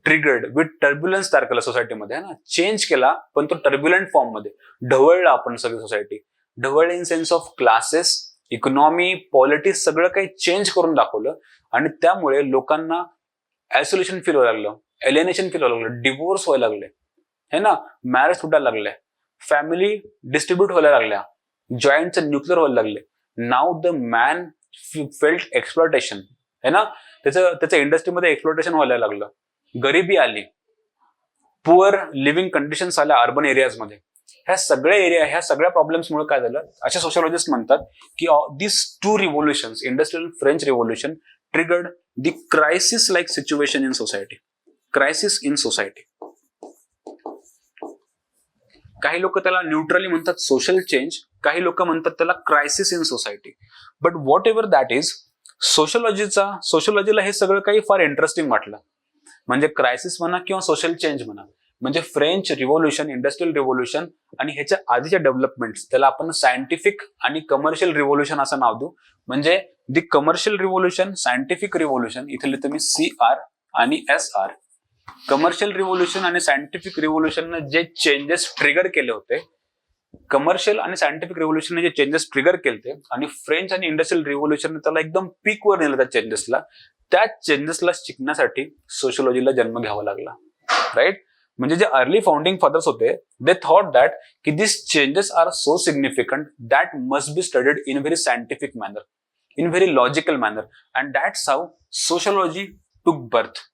ट्रिगर्ड विथ टर्ब्युलन्स तयार केला सोसायटीमध्ये है ना, चेंज केला, पण तो टर्ब्युलंट फॉर्म मध्ये ढवळला. आपण सगळी सोसायटी ढवळली in sense of classes, economy, politics, सगळं काही चेंज करून दाखवलं. आणि त्यामुळे लोकांना आयसोलेशन फील व्हायला लागलं, एलिनेशन फील व्हायला लागलं, डिवोर्स व्हायला लागले है ना, मॅरेज तुटायला लागले, फॅमिली डिस्ट्रीब्यूट व्हायला लागल्या, जॉईंटचं न्यूक्लिअर व्हायला लागले. Now the man felt exploitation है ना, त्याच्या इंडस्ट्रीमध्ये एक्सप्लॉयटेशन व्हायला लागलं, गरिबी आली, पुअर लिव्हिंग कंडिशन्स आल्या अर्बन एरियाजमध्ये. ह्या सगळ्या प्रॉब्लेम्समुळे काय झालं, असे सोशियोलॉजिस्ट म्हणतात की this two revolutions, industrial French revolution, triggered the crisis like situation in society. Crisis in society. काही लोक त्याला न्यूट्रली म्हणतात सोशल चेंज, काही लोक म्हणतात त्याला crisis in society. But whatever that is, सोशलॉजीला हे सगळं काही फार इंटरेस्टिंग वाटलं. म्हणजे क्रायसिस म्हणा किंवा सोशल चेंज म्हणा, म्हणजे फ्रेंच रिव्होल्युशन, इंडस्ट्रियल रिव्होल्युशन आणि ह्याच्या आधीच्या डेव्हलपमेंट्स, त्याला आपण सायंटिफिक आणि कमर्शियल रिव्होल्युशन असं नाव देऊ. म्हणजे दी कमर्शियल रिव्होल्युशन, सायंटिफिक रिव्होल्युशन, इथे लिहितो मी CR आणि SR. कमर्शियल रिव्होल्युशन आणि सायंटिफिक रिव्होल्युशनने जे चेंजेस ट्रिगर केले होते, कमर्शियल आणि सायंटिफिक रिव्होल्युशनने जे चेंजेस ट्रिगर केले आणि फ्रेंच आणि इंडस्ट्रियल रिव्होल्युशनने त्याला एकदम पीकवर नेलं त्या चेंजेसला, त्या चेंजेसला शिकण्यासाठी सोशिओलॉजीला जन्म घ्यावा लागला. राईट? म्हणजे जे अर्ली फाउंडिंग फादर्स होते, दे थॉट दॅट की this changes are so significant that must be studied in very scientific manner, in very logical manner, and that's how sociology took birth.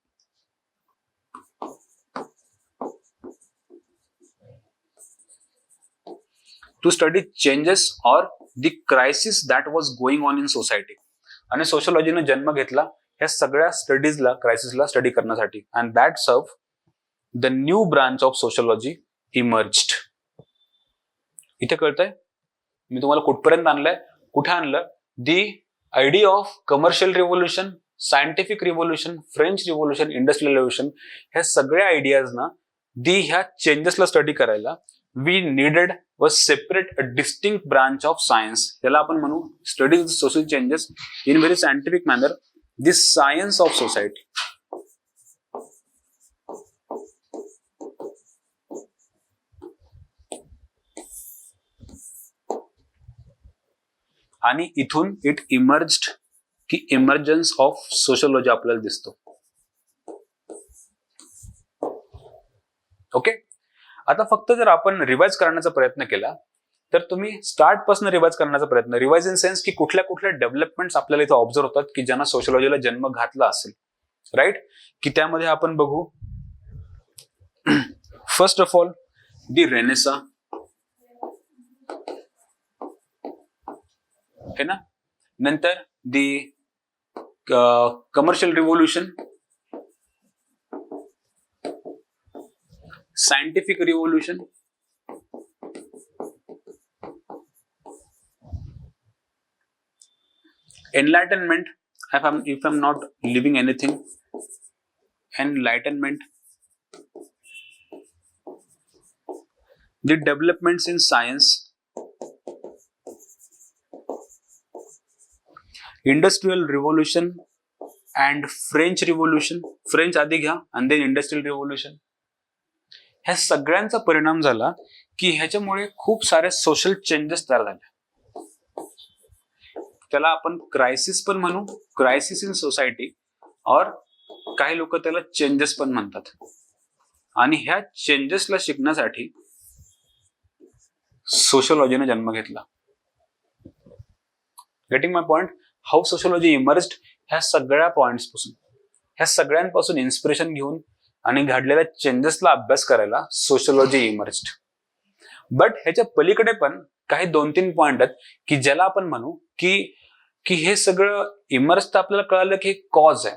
To study changes or the crisis that was going on in society. आणि सोशिओलॉजीने जन्म घेतला ह्या सगळ्या स्टडीजला, क्रायसिसला study करण्यासाठी. And that serve the new branch of sociology emerged. इथे कळतंय मी तुम्हाला कुठपर्यंत आणलंय, कुठे आणलं? The idea of commercial revolution, scientific revolution, French revolution, industrial revolution, ह्या सगळ्या आयडियाज ना ह्या चेंजेसला स्टडी करायला we needed a separate, a distinct branch of science. त्याला आपण म्हणू study the social changes in very scientific manner, the science of society. आणि इथून इट इमर्ज्ड की इमर्जन्स ऑफ सोशियोलॉजी आपल्याला दिसतो. ओके, आता फक्त जर आपण रिवाइज करण्याचा प्रयत्न केला तर तुम्ही स्टार्ट पासून रिवाइज करण्याचा प्रयत्न, रिवाइज इन सेन्स की कुठल्या कुठल्या डेव्हलपमेंट्स आपल्याला इथे ऑब्झर्व होतात की ज्यांना सोशियोलॉजीला जन्म घातला असेल. राईट? की त्यामध्ये आपण बघू, first of all the renaissance, है ना, नंतर the commercial revolution, scientific revolution, enlightenment, if I'm not leaving anything, enlightenment, the developments in science, industrial revolution and French revolution, French आधी घ्या and then industrial revolution. ह्या सगळ्यांचा परिणाम झाला की ह्याच्यामुळे खूप सारे सोशल चेंजेस तयार झाले. त्याला आपण क्रायसिस पण म्हणू, क्रायसिस इन सोसायटी, और काही लोक त्याला चेंजेस पण म्हणतात. आणि ह्या चेंजेसला शिकण्यासाठी सोशियोलॉजीने जन्म घेतला. Getting my point? How sociology emerged, ह्या सगळ्या पॉइंट्स पासून, ह्या सगळ्यांपासून इन्स्पिरेशन घेऊन आणि घडलेल्या चेंजेसला अभ्यास करायला सोशियोलॉजी इमर्ज्ड. बट ह्याच्या पलीकडे पण काही 2-3 पॉइंट आहेत की ज्याला आपण म्हणू की हे सगळं इमर्ज तर आपल्याला कळालं की कॉज आहे,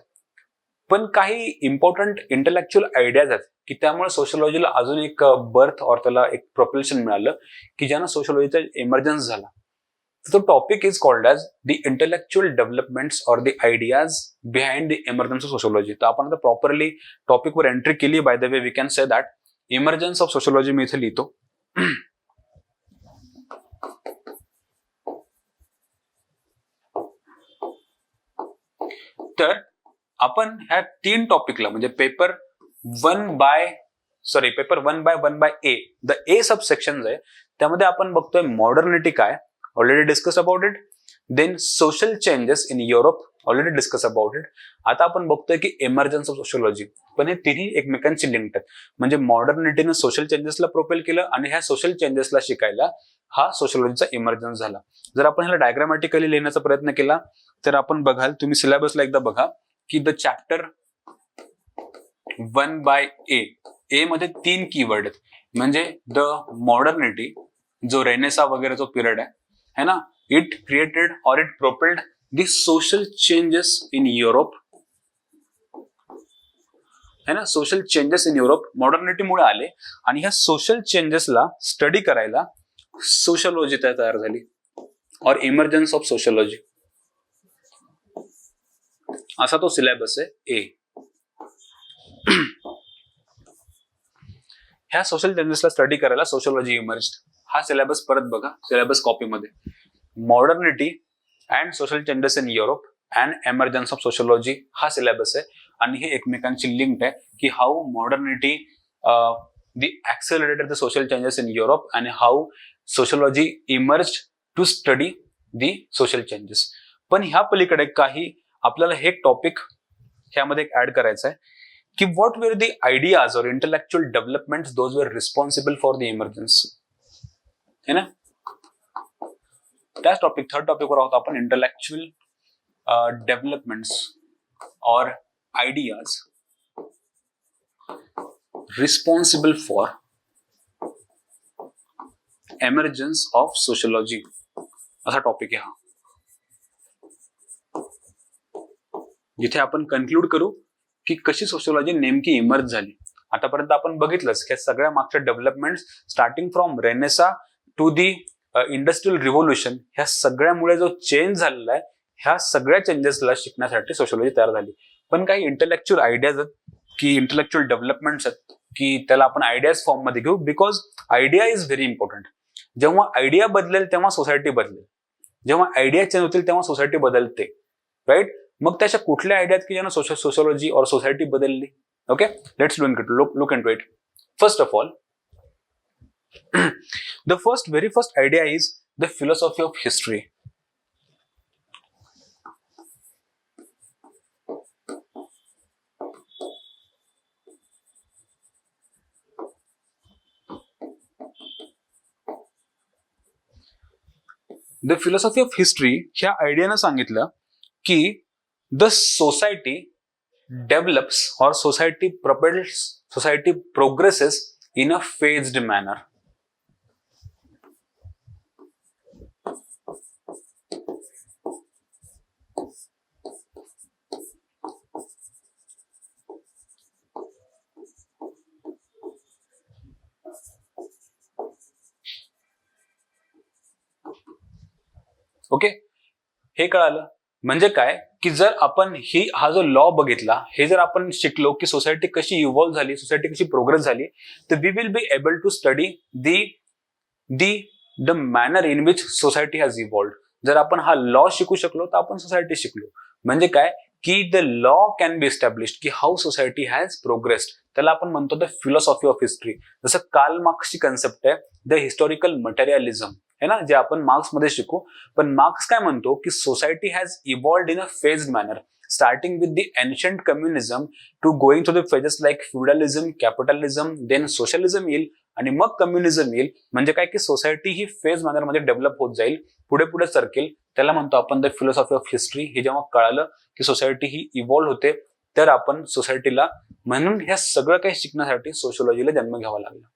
पण काही इम्पॉर्टंट इंटेलेक्च्युअल आयडियाज आहेत की त्यामुळे सोशियोलॉजीला अजून एक बर्थ और त्याला एक प्रोपल्शन मिळालं की ज्यानं सोशियोलॉजीचा इमर्जन्स झाला. तो topic is called as the intellectual developments और the ideas behind the emergence of sociology. तर आपण आता प्रॉपरली टॉपिकवर एंट्री केली. By the way we can say that emergence of sociology मी इथे लिहितो. तर आपण ह्या 3 टॉपिकला म्हणजे paper 1 by A, the A sub section आहे, त्यामध्ये आपण बघतोय मॉडर्निटी काय, already discuss about it. Then social changes in Europe, already discuss about it. आता आपण बघतोय की इमर्जन्स ऑफ सोशियोलॉजी. पण हे तिन्ही एकमेकांशी लिंक्ड आहेत. म्हणजे मॉडर्निटीने सोशल चेंजेसला प्रोपेल केलं आणि ह्या सोशल चेंजेसला शिकायला हा सोशियोलॉजीचा इमर्जन्स झाला. जर आपण ह्याला डायग्रामॅटिकली लिहिण्याचा प्रयत्न केला तर आपण बघाल, तुम्ही सिलेबसला एकदा बघा की द चॅप्टर 1 बाय ए मध्ये 3 कीवर्ड आहेत. म्हणजे द मॉडर्निटी, जो रेनेसा वगैरे जो पिरियड है ना, इट क्रिएटेड और it propelled the social changes in Europe. है ना, सोशल चेंजेस इन युरोप मॉडर्निटीमुळे आले आणि ह्या सोशल चेंजेसला स्टडी करायला सोशियोलॉजी तयार झाली और इमर्जन्स ऑफ सोशियोलॉजी असा तो सिलेबस आहे ए. ह्या सोशल चेंजेसला स्टडी करायला सोशियोलॉजी इमर्ज्ड हा सिलेबस परत बघा सिलेबस कॉपीमध्ये. Modernity and social changes in Europe and emergence of sociology हा सिलेबस आहे आणि हे एकमेकांची लिंक्ड आहे की how modernity the accelerated the social changes in Europe and how sociology emerged to study the social changes. पण ह्या पलीकडे काही आपल्याला हे टॉपिक ह्यामध्ये ऍड करायचं आहे की व्हॉट वेर दी आयडियाज और intellectual developments those were responsible for the emergence, है ना. त्याच टॉपिक थर्ड टॉपिकवर आहोत आपण, इंटेलेक्चुअल डेव्हलपमेंट्स और ideas responsible for emergence of sociology असा टॉपिक आहे हा, जिथे आपण कन्क्लूड करू की कशी सोशियोलॉजी नेमकी इमर्ज झाली. आतापर्यंत आपण बघितलंच की सगळ्या मागच्या development starting from Renaissance to the industrial revolution ह्या सगळ्यामुळे जो चेंज झालेला आहे ह्या सगळ्या चेंजेसला शिकण्यासाठी सोशियोलॉजी तयार झाली. पण काही इंटेलेक्चुअल आयडियाज आहेत की इंटेलेक्चुअल डेव्हलपमेंट्स आहेत की त्याला आपण आयडियाज फॉर्म मध्ये घेऊ, because idea is very important. जेव्हा आयडिया बदलेल तेव्हा सोसायटी बदलेल, जेव्हा आयडिया चेंज होतील तेव्हा सोसायटी बदलते, राईट. मग त्याच्या कुठल्या आयडियात की ज्यानं सोशियोलॉजी और सोसायटी बदलली. Okay, let's look into it. First of all, the very first idea is the philosophy of history. The philosophy of history ह्या आयडियानं सांगितलं की the society develops or society progresses in a phased manner. Okay, हे कळालं. म्हणजे काय की जर आपण हा जो लॉ बघितला, हे जर आपण शिकलो की सोसायटी कशी इव्हॉल्व्ह झाली, सोसायटी कशी प्रोग्रेस झाली, तर we will be able to study the manner in which society has evolved. जर आपण हा लॉ शिकू शकलो तर आपण सोसायटी शिकलो. म्हणजे काय की the law can be established की हाऊ सोसायटी हॅज प्रोग्रेस्ड. त्याला आपण म्हणतो द फिलॉसॉफी ऑफ हिस्ट्री. जसं कार्ल मार्क्सची कन्सेप्ट आहे द हिस्टॉरिकल मटेरियलिझम, है ना, जे आपण मार्क्स मध्ये शिकू. पण मार्क्स काय म्हणतो की society has evolved in a phased manner, starting with the ancient communism to going through the phases like feudalism, capitalism, then socialism येईल आणि मग कम्युनिझम येईल. म्हणजे काय की सोसायटी ही फेज मॅनर मध्ये डेव्हलप होत जाईल, पुढे पुढे सरकेल. त्याला म्हणतो आपण द फिलॉसॉफी ऑफ हिस्ट्री. हे जेव्हा कळालं की सोसायटी ही इव्हॉल्व्ह होते तर आपण सोसायटीला, म्हणून ह्या सगळं काही शिकण्यासाठी सोशियोलॉजीला जन्म घ्यावा लागला.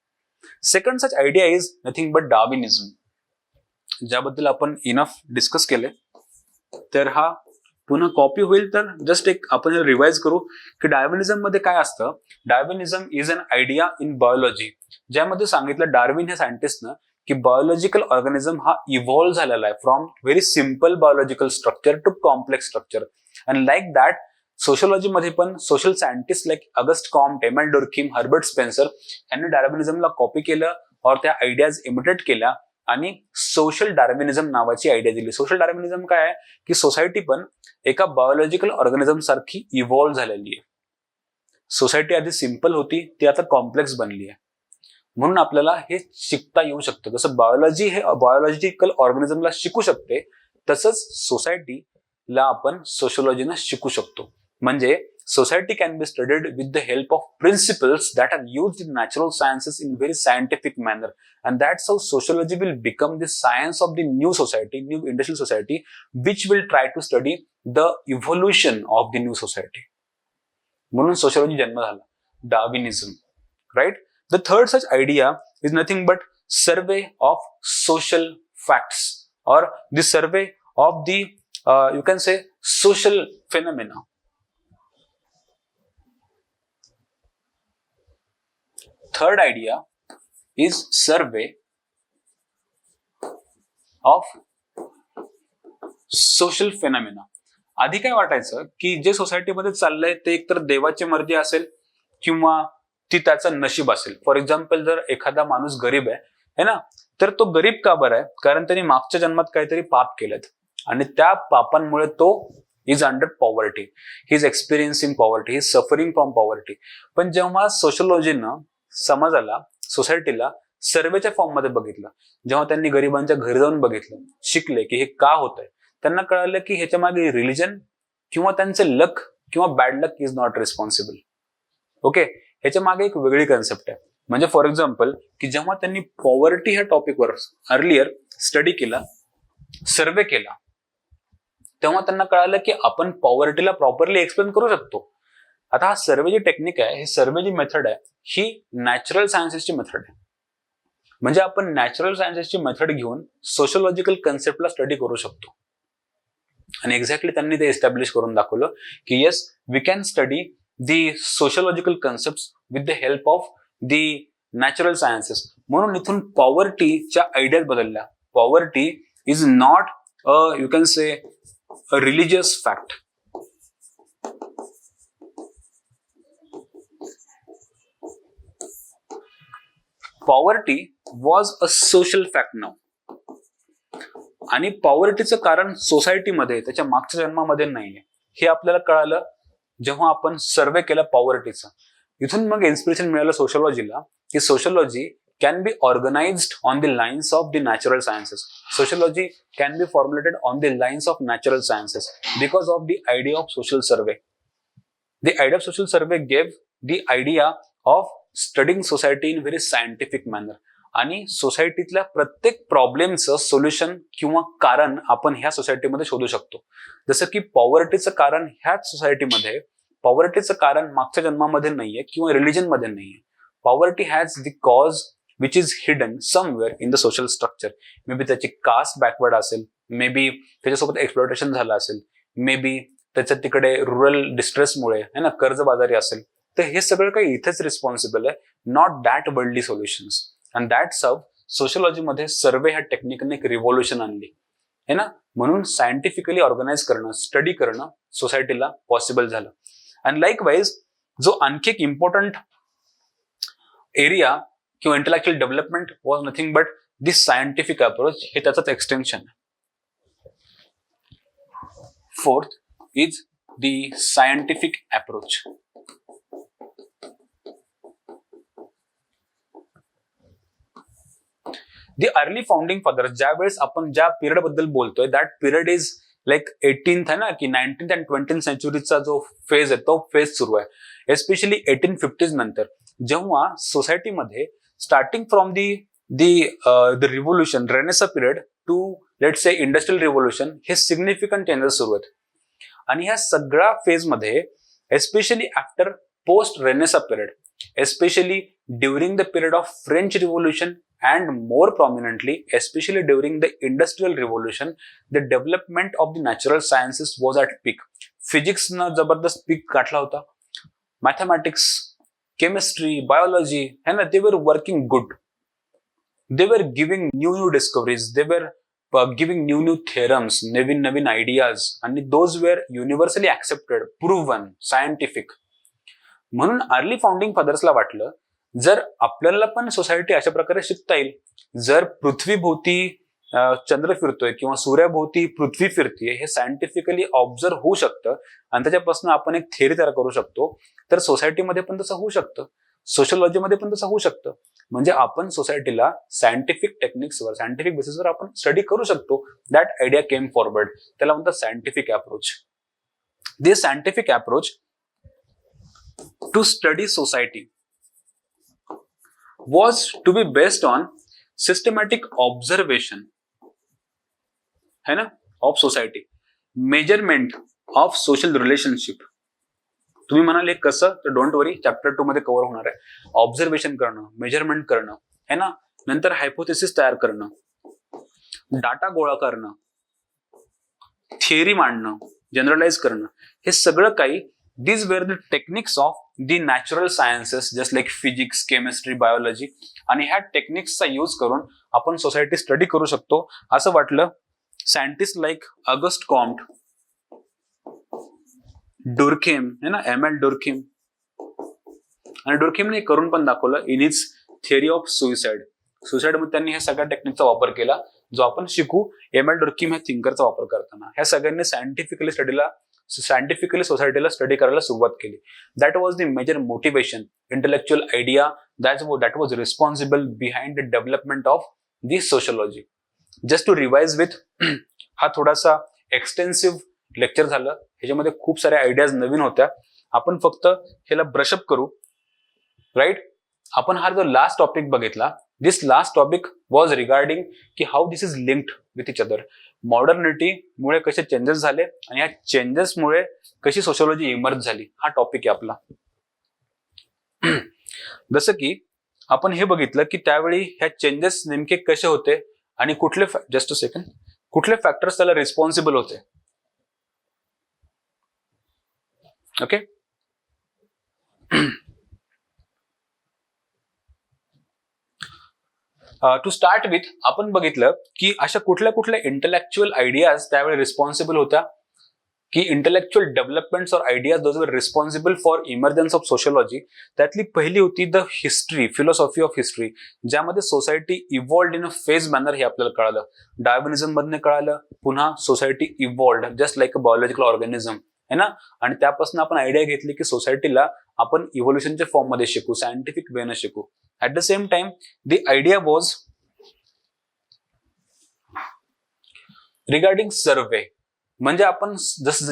Second such idea is nothing but Darwinism, ज्याबद्दल आपण इनफ डिस्कस केले. तर हा पुन्हा कॉपी होईल, तर जस्ट एक आपण रिवाइज करू की डार्विनिझम मध्ये काय असतं. Darwinism is an idea in biology, ज्यामध्ये सांगितलं डार्विन ह्या सायंटिस्टनं की बायोलॉजिकल ऑर्गॅनिझम हा इव्हॉल्व्ह झालेला आहे from very simple biological structure to complex structure. And like that sociology मध्ये पण social scientist like August Comte, Emile Durkheim, Herbert Spencer यांनी डार्विनिझमला कॉपी केलं और त्या आयडियाज इमिटेट केल्या आणि सोशल डार्विनिझम नावाची आयडिया दिली. सोशल डार्विनिझम काय आहे की सोसायटी पण एका बायोलॉजिकल ऑर्गॅनिझम सारखी इव्हॉल्व्ह झालेली आहे. सोसायटी आधी सिम्पल होती, ती आता कॉम्प्लेक्स बनली आहे. म्हणून आपल्याला हे शिकता येऊ शकतं. जसं बायोलॉजी हे बायोलॉजिकल ऑर्गॅनिझमला शिकू शकते, तसंच सोसायटीला आपण सोशियोलॉजीनं शिकू शकतो. म्हणजे society can be studied with the help of principles that are used in natural sciences in very scientific manner, and that's how sociology will become the science of the new society, new industrial society, which will try to study the evolution of the new society. म्हणून sociology जन्म झाला, डार्विनिझम, right. The third such idea is nothing but survey of social facts or the survey of the you can say social phenomena. Third idea is survey of social phenomena. आधी काय वाटायचं की जे सोसायटीमध्ये चाललंय ते एकतर देवाची मर्जी असेल किंवा ती त्याचा नशीब असेल. फॉर एक्झाम्पल, जर एखादा माणूस गरीब आहे ना, तर तो गरीब का बरं आहे? कारण त्यांनी मागच्या जन्मात काहीतरी पाप केलेत आणि त्या पापांमुळे तो is under poverty, he is experiencing poverty, he is suffering from poverty. पण जेव्हा सोशोलॉजीनं समाजाला, सोसायटीला सर्वेच्या फॉर्म मध्ये बघितलं, जेव्हा त्यांनी गरिबांच्या घरी जाऊन बघितलं, शिकले की हे का होतंय, त्यांना कळालं की ह्याच्या मागे रिलिजन किंवा त्यांचे लक किंवा bad luck is not responsible. Okay, ह्याच्या मागे एक वेगळी कन्सेप्ट आहे. म्हणजे फॉर एक्झाम्पल, की जेव्हा त्यांनी पॉवर्टी ह्या टॉपिकवर अर्लियर स्टडी केला, सर्वे केला, तेव्हा त्यांना कळालं की आपण पॉवर्टीला प्रॉपरली एक्सप्लेन करू शकतो. आता हा सर्वे जी टेक्निक आहे, ही सर्वे जी मेथड आहे, ही नॅचरल सायन्सेसची मेथड आहे. म्हणजे आपण नॅचरल सायन्सेसची मेथड घेऊन सोशोलॉजिकल कन्सेप्टला स्टडी करू शकतो. आणि एक्झॅक्टली त्यांनी ते एस्टॅब्लिश करून दाखवलं की yes, we can study the sociological concept with the help of the natural sciences. म्हणून इथून पॉवर्टीच्या आयडियाज बदलल्या. Poverty is not you can say a religious fact. Poverty was a social fact now. आणि पॉवर्टीचं कारण सोसायटीमध्ये, त्याच्या मागच्या जन्मामध्ये नाहीये, हे आपल्याला कळालं जेव्हा आपण सर्वे केला पॉवर्टीचा. इथून मग इन्स्पिरेशन मिळालं सोशोलॉजीला की sociology can be organized on the lines of the natural sciences. Sociology can be formulated on the lines of natural sciences because of the idea of social survey. The idea of social survey gave the idea of studying society in very scientific manner. आणि सोसायटीतल्या प्रत्येक प्रॉब्लेमचं solution किंवा कारण आपण ह्या सोसायटीमध्ये शोधू शकतो. जसं की पॉवर्टीचं कारण ह्याच सोसायटीमध्ये, पॉवर्टीचं कारण मागच्या जन्मामध्ये नाहीये किंवा रिलिजन मध्ये नाहीये. Poverty has the cause which is hidden somewhere in the social structure. May be त्याची कास्ट बॅकवर्ड असेल, मे बी त्याच्यासोबत एक्सप्लॉयटेशन झालं असेल, मे बी त्याच्या तिकडे रुरल डिस्ट्रेसमुळे है ना कर्जबाजारी असेल. तर हे सगळं काही इथेच रिस्पॉन्सिबल आहे, not that worldly solutions. And that's how सोशोलॉजीमध्ये सर्वे ह्या टेक्निकने एक रिव्होल्युशन आणली है ना. म्हणून सायंटिफिकली ऑर्गनाइज करणं, स्टडी करणं सोसायटीला पॉसिबल झालं. अँड लाईकवाईज जो आणखी एक इम्पॉर्टंट एरिया किंवा intellectual development was nothing but this scientific approach. हे त्याचंच एक्सटेन्शन आहे. Fourth is the scientific approach. The early founding fathers, ज्या वेळेस आपण ज्या पिरियड बद्दल बोलतोय, that period is like 18th है ना, की 19th and 20th सेंचुरीचा जो फेज आहे तो फेज सुरू आहे. एस्पेशली 1850s नंतर, जेव्हा सोसायटीमध्ये starting from the revolution, Renaissance period to let say industrial revolution, हे सिग्निफिकंट चेंजेस सुरू आहेत. आणि ह्या सगळ्या फेजमध्ये especially after post Renaissance period, especially during the period of French revolution and more prominently, especially during the industrial revolution, the development of the natural sciences was at peak. Physics na जबरदस्त peak गाठला होता. Mathematics, chemistry, biology, है ना, they were working good. They were giving new discoveries. They were giving new theorems, Naveen ideas, and those were universally accepted, proven, scientific. म्हणून early founding फादर्सला वाटलं, जर आपल्याला पण सोसायटी अशा प्रकारे शिकता येईल, जर पृथ्वीभोवती चंद्र फिरतोय किंवा सूर्याभोवती पृथ्वी फिरतीये, हे सायंटिफिकली ऑब्झर्व होऊ शकतं आणि त्याच्यापासून आपण एक थिअरी तयार करू शकतो, तर सोसायटीमध्ये पण तसं होऊ शकतं, सोशोलॉजीमध्ये पण तसं होऊ शकतं. म्हणजे आपण सोसायटीला सायंटिफिक टेक्निक्सवर, सायंटिफिक बेसिसवर आपण स्टडी करू शकतो. That idea came forward. त्याला म्हणतात scientific approach. This scientific approach to study society was to be based on systematic observation है ना of society, measurement of social relationship. तुम्ही म्हणाले कसं, तर डोंट वरी, चॅप्टर 2 मध्ये कव्हर होणार आहे. ऑब्झर्वेशन करणं, मेजरमेंट करणं है ना, नंतर हायपोथेसिस तयार करणं, डाटा गोळा करणं, थिअरी मांडणं, जनरलाइज करणं, हे सगळं काही these were the techniques of the natural sciences just like physics, chemistry, biology, आणि ह्या टेक्निक्सचा यूज करून आपण सोसायटी स्टडी करू शकतो असं वाटलं scientist like August Comte, Durkheim है ना, एम.एल. डुर्खेम, आणि डुर्खेमने करून पण दाखवलं in its theory of suicide. सुसाइडमध्ये त्यांनी ह्या सगळ्या टेक्निकचा वापर केला जो आपण शिकू एम.एल. डुर्खेम ह्या थिंकरचा वापर करताना. ह्या सगळ्यांनी सायंटिफिकली सोसायटीला स्टडी करायला सुरुवात केली. That was the major motivation, intellectual idea that was responsible behind the development of the sociology. Just to revise with, हा थोडासा एक्सटेन्सिव्ह लेक्चर झालं, ह्याच्यामध्ये खूप साऱ्या आयडियाज नवीन होत्या. आपण फक्त ह्याला ब्रशअप करू, राईट. आपण हा जो लास्ट टॉपिक बघितला, दिस लास्ट टॉपिक वॉज रिगार्डिंग की how this is linked with each other. Modernity मुळे कसे चेंजेस झाले आणि या चेंजेसमुळे कशी सोशियोलॉजी इमर्ज झाली, हा टॉपिक आहे आपला. जसं की आपण हे बघितलं की त्यावेळी ह्या चेंजेस नेमके कसे होते आणि कुठले कुठले फॅक्टर्स त्याला रिस्पॉन्सिबल होते. ओके. टू स्टार्ट विथ आपण बघितलं की अशा कुठल्या कुठल्या इंटेलेक्च्युअल आयडियाज त्यावेळी रिस्पॉन्सिबल होत्या, की इंटेलेक्च्युअल डेव्हलपमेंट्स और ideas those were responsible for emergence of sociology. त्यातली पहिली होती the history, philosophy of history, ज्यामध्ये society evolved in a phase manner हे आपल्याला कळालं. डार्विनिझम मधनं कळालं, पुन्हा society evolved just like a biological organism है ना, आणि त्यापासून आपण आयडिया घेतली की सोसायटीला आपण इव्होल्युशनच्या फॉर्म मध्ये शिकू, सायंटिफिक वे न शिकू. At the same time the idea was regarding survey, म्हणजे आपण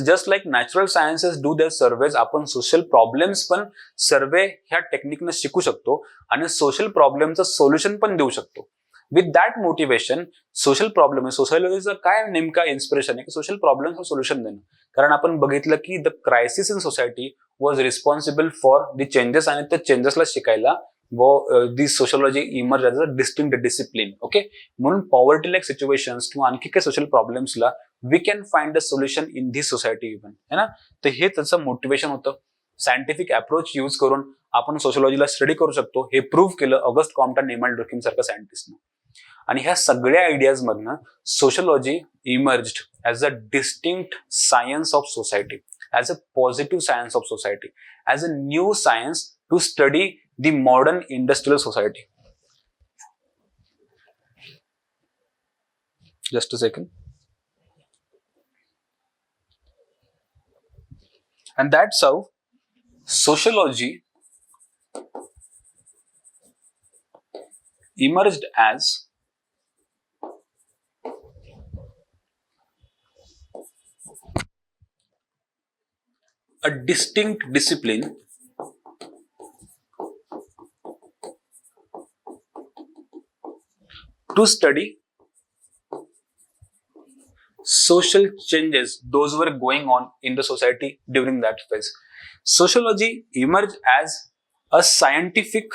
just like natural sciences do their surveys, आपण सोशल प्रॉब्लेम्स पण सर्वे ह्या टेक्निकनं शिकू शकतो आणि सोशल प्रॉब्लेमचं सोल्युशन पण देऊ शकतो. With that motivation social problem, सोशियोलॉजीचं काय नेमका इन्स्पिरेशन आहे की सोशल प्रॉब्लेमचं सोल्युशन देणं. कारण आपण बघितलं की the crisis in society was responsible for the changes, आणि त्या चेंजेसला शिकायला the sociology emerge as a distinct discipline. Okay. म्हणून पॉवर्टी लाईक सिच्युएशन्स किंवा आणखी काही सोशल प्रॉब्लेम्सला we can find a solution in the society even, है ना. तर हे त्याचं मोटिवेशन होतं. सायंटिफिक अप्रोच यूज करून आपण सोशियोलॉजीला स्टडी करू शकतो, हे प्रूव्ह केलं ऑगस्ट कॉम्ट आणि एम.एल. डुर्खेम सारख्या सायंटिस्टनं. आणि ह्या सगळ्या आयडियाज मधनं sociology emerged as a distinct science of society, as a positive science of society, as a new science to study the modern industrial society. Just a second. And that's how sociology emerged as a distinct discipline to study social changes those were going on in the society during that phase. Sociology emerged as a scientific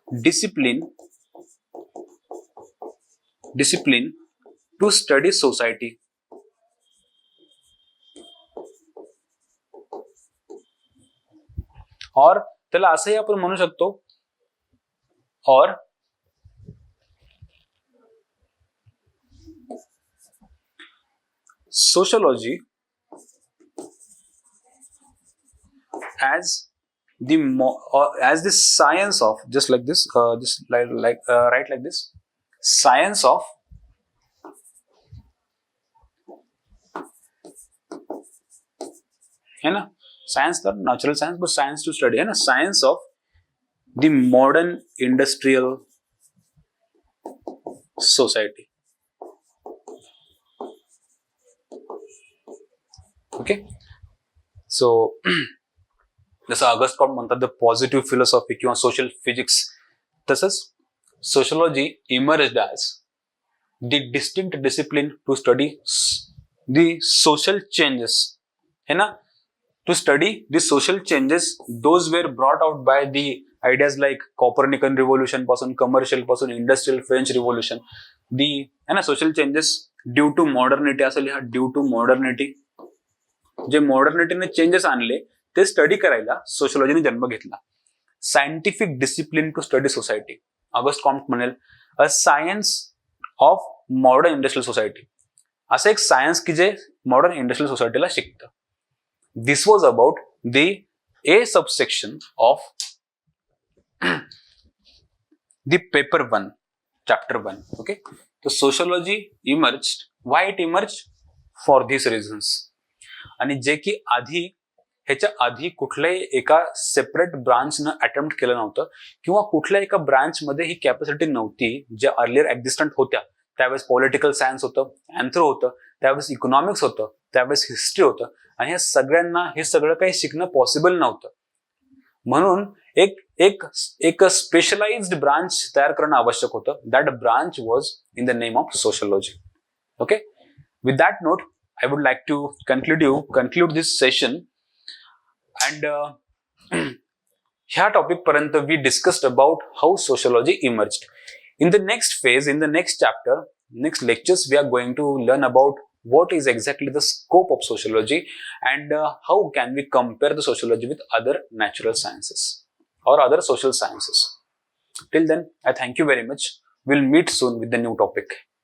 discipline to study society. और त्याला असंही आपण म्हणू शकतो, और sociology as the science of, just like this, write like this, science of है ना, science not natural science but science to study है ना, science of the modern industrial society. Okay. So जसं ऑगस्ट कॉम्ट म्हणतात the positive philosophy किंवा social physics, तसंच sociology emerged as the distinct discipline to study the social changes, है ना, to study the social changes those were brought out by the ideas like Copernican revolution पासून, commercial पासून, industrial French revolution, the है ना, social changes due to modernity असं लिहा, due to modernity. जे मॉडर्निटीने changes आणले ते स्टडी करायला सोशियोलॉजीने जन्म घेतला. Scientific discipline to study society. August Comte म्हणेल a science of modern industrial society. असं एक सायन्स की जे मॉडर्न इंडस्ट्रियल सोसायटीला शिकतं. This was about the a subsection of the paper 1, chapter 1. Okay, तो sociology emerged. Why it emerged? For this reasons. आणि जे की ह्याच्या आधी कुठल्याही एका सेपरेट ब्रांचनं अटेम्प्ट केलं नव्हतं किंवा कुठल्या एका ब्रांचमध्ये ही कॅपॅसिटी नव्हती ज्या अर्लियर एक्झिस्टंट होत्या. त्यावेळेस पॉलिटिकल सायन्स होतं, अँथ्रो होतं, त्यावेळेस इकॉनॉमिक्स होतं, त्यावेळेस हिस्ट्री होतं, आणि ह्या सगळ्यांना हे सगळं काही शिकणं पॉसिबल नव्हतं. म्हणून एक स्पेशलाइज्ड ब्रांच तयार करणं आवश्यक होतं. That branch was in the name of sociology. Okay, with that note I would like to conclude this session, and ह्या टॉपिक पर्यंत we discussed about how sociology emerged. In the next phase, in the next chapter, next lectures, we are going to learn about what is exactly the scope of sociology and how can we compare the sociology with other natural sciences or other social sciences. Till then, I thank you very much. We'll meet soon with the new topic.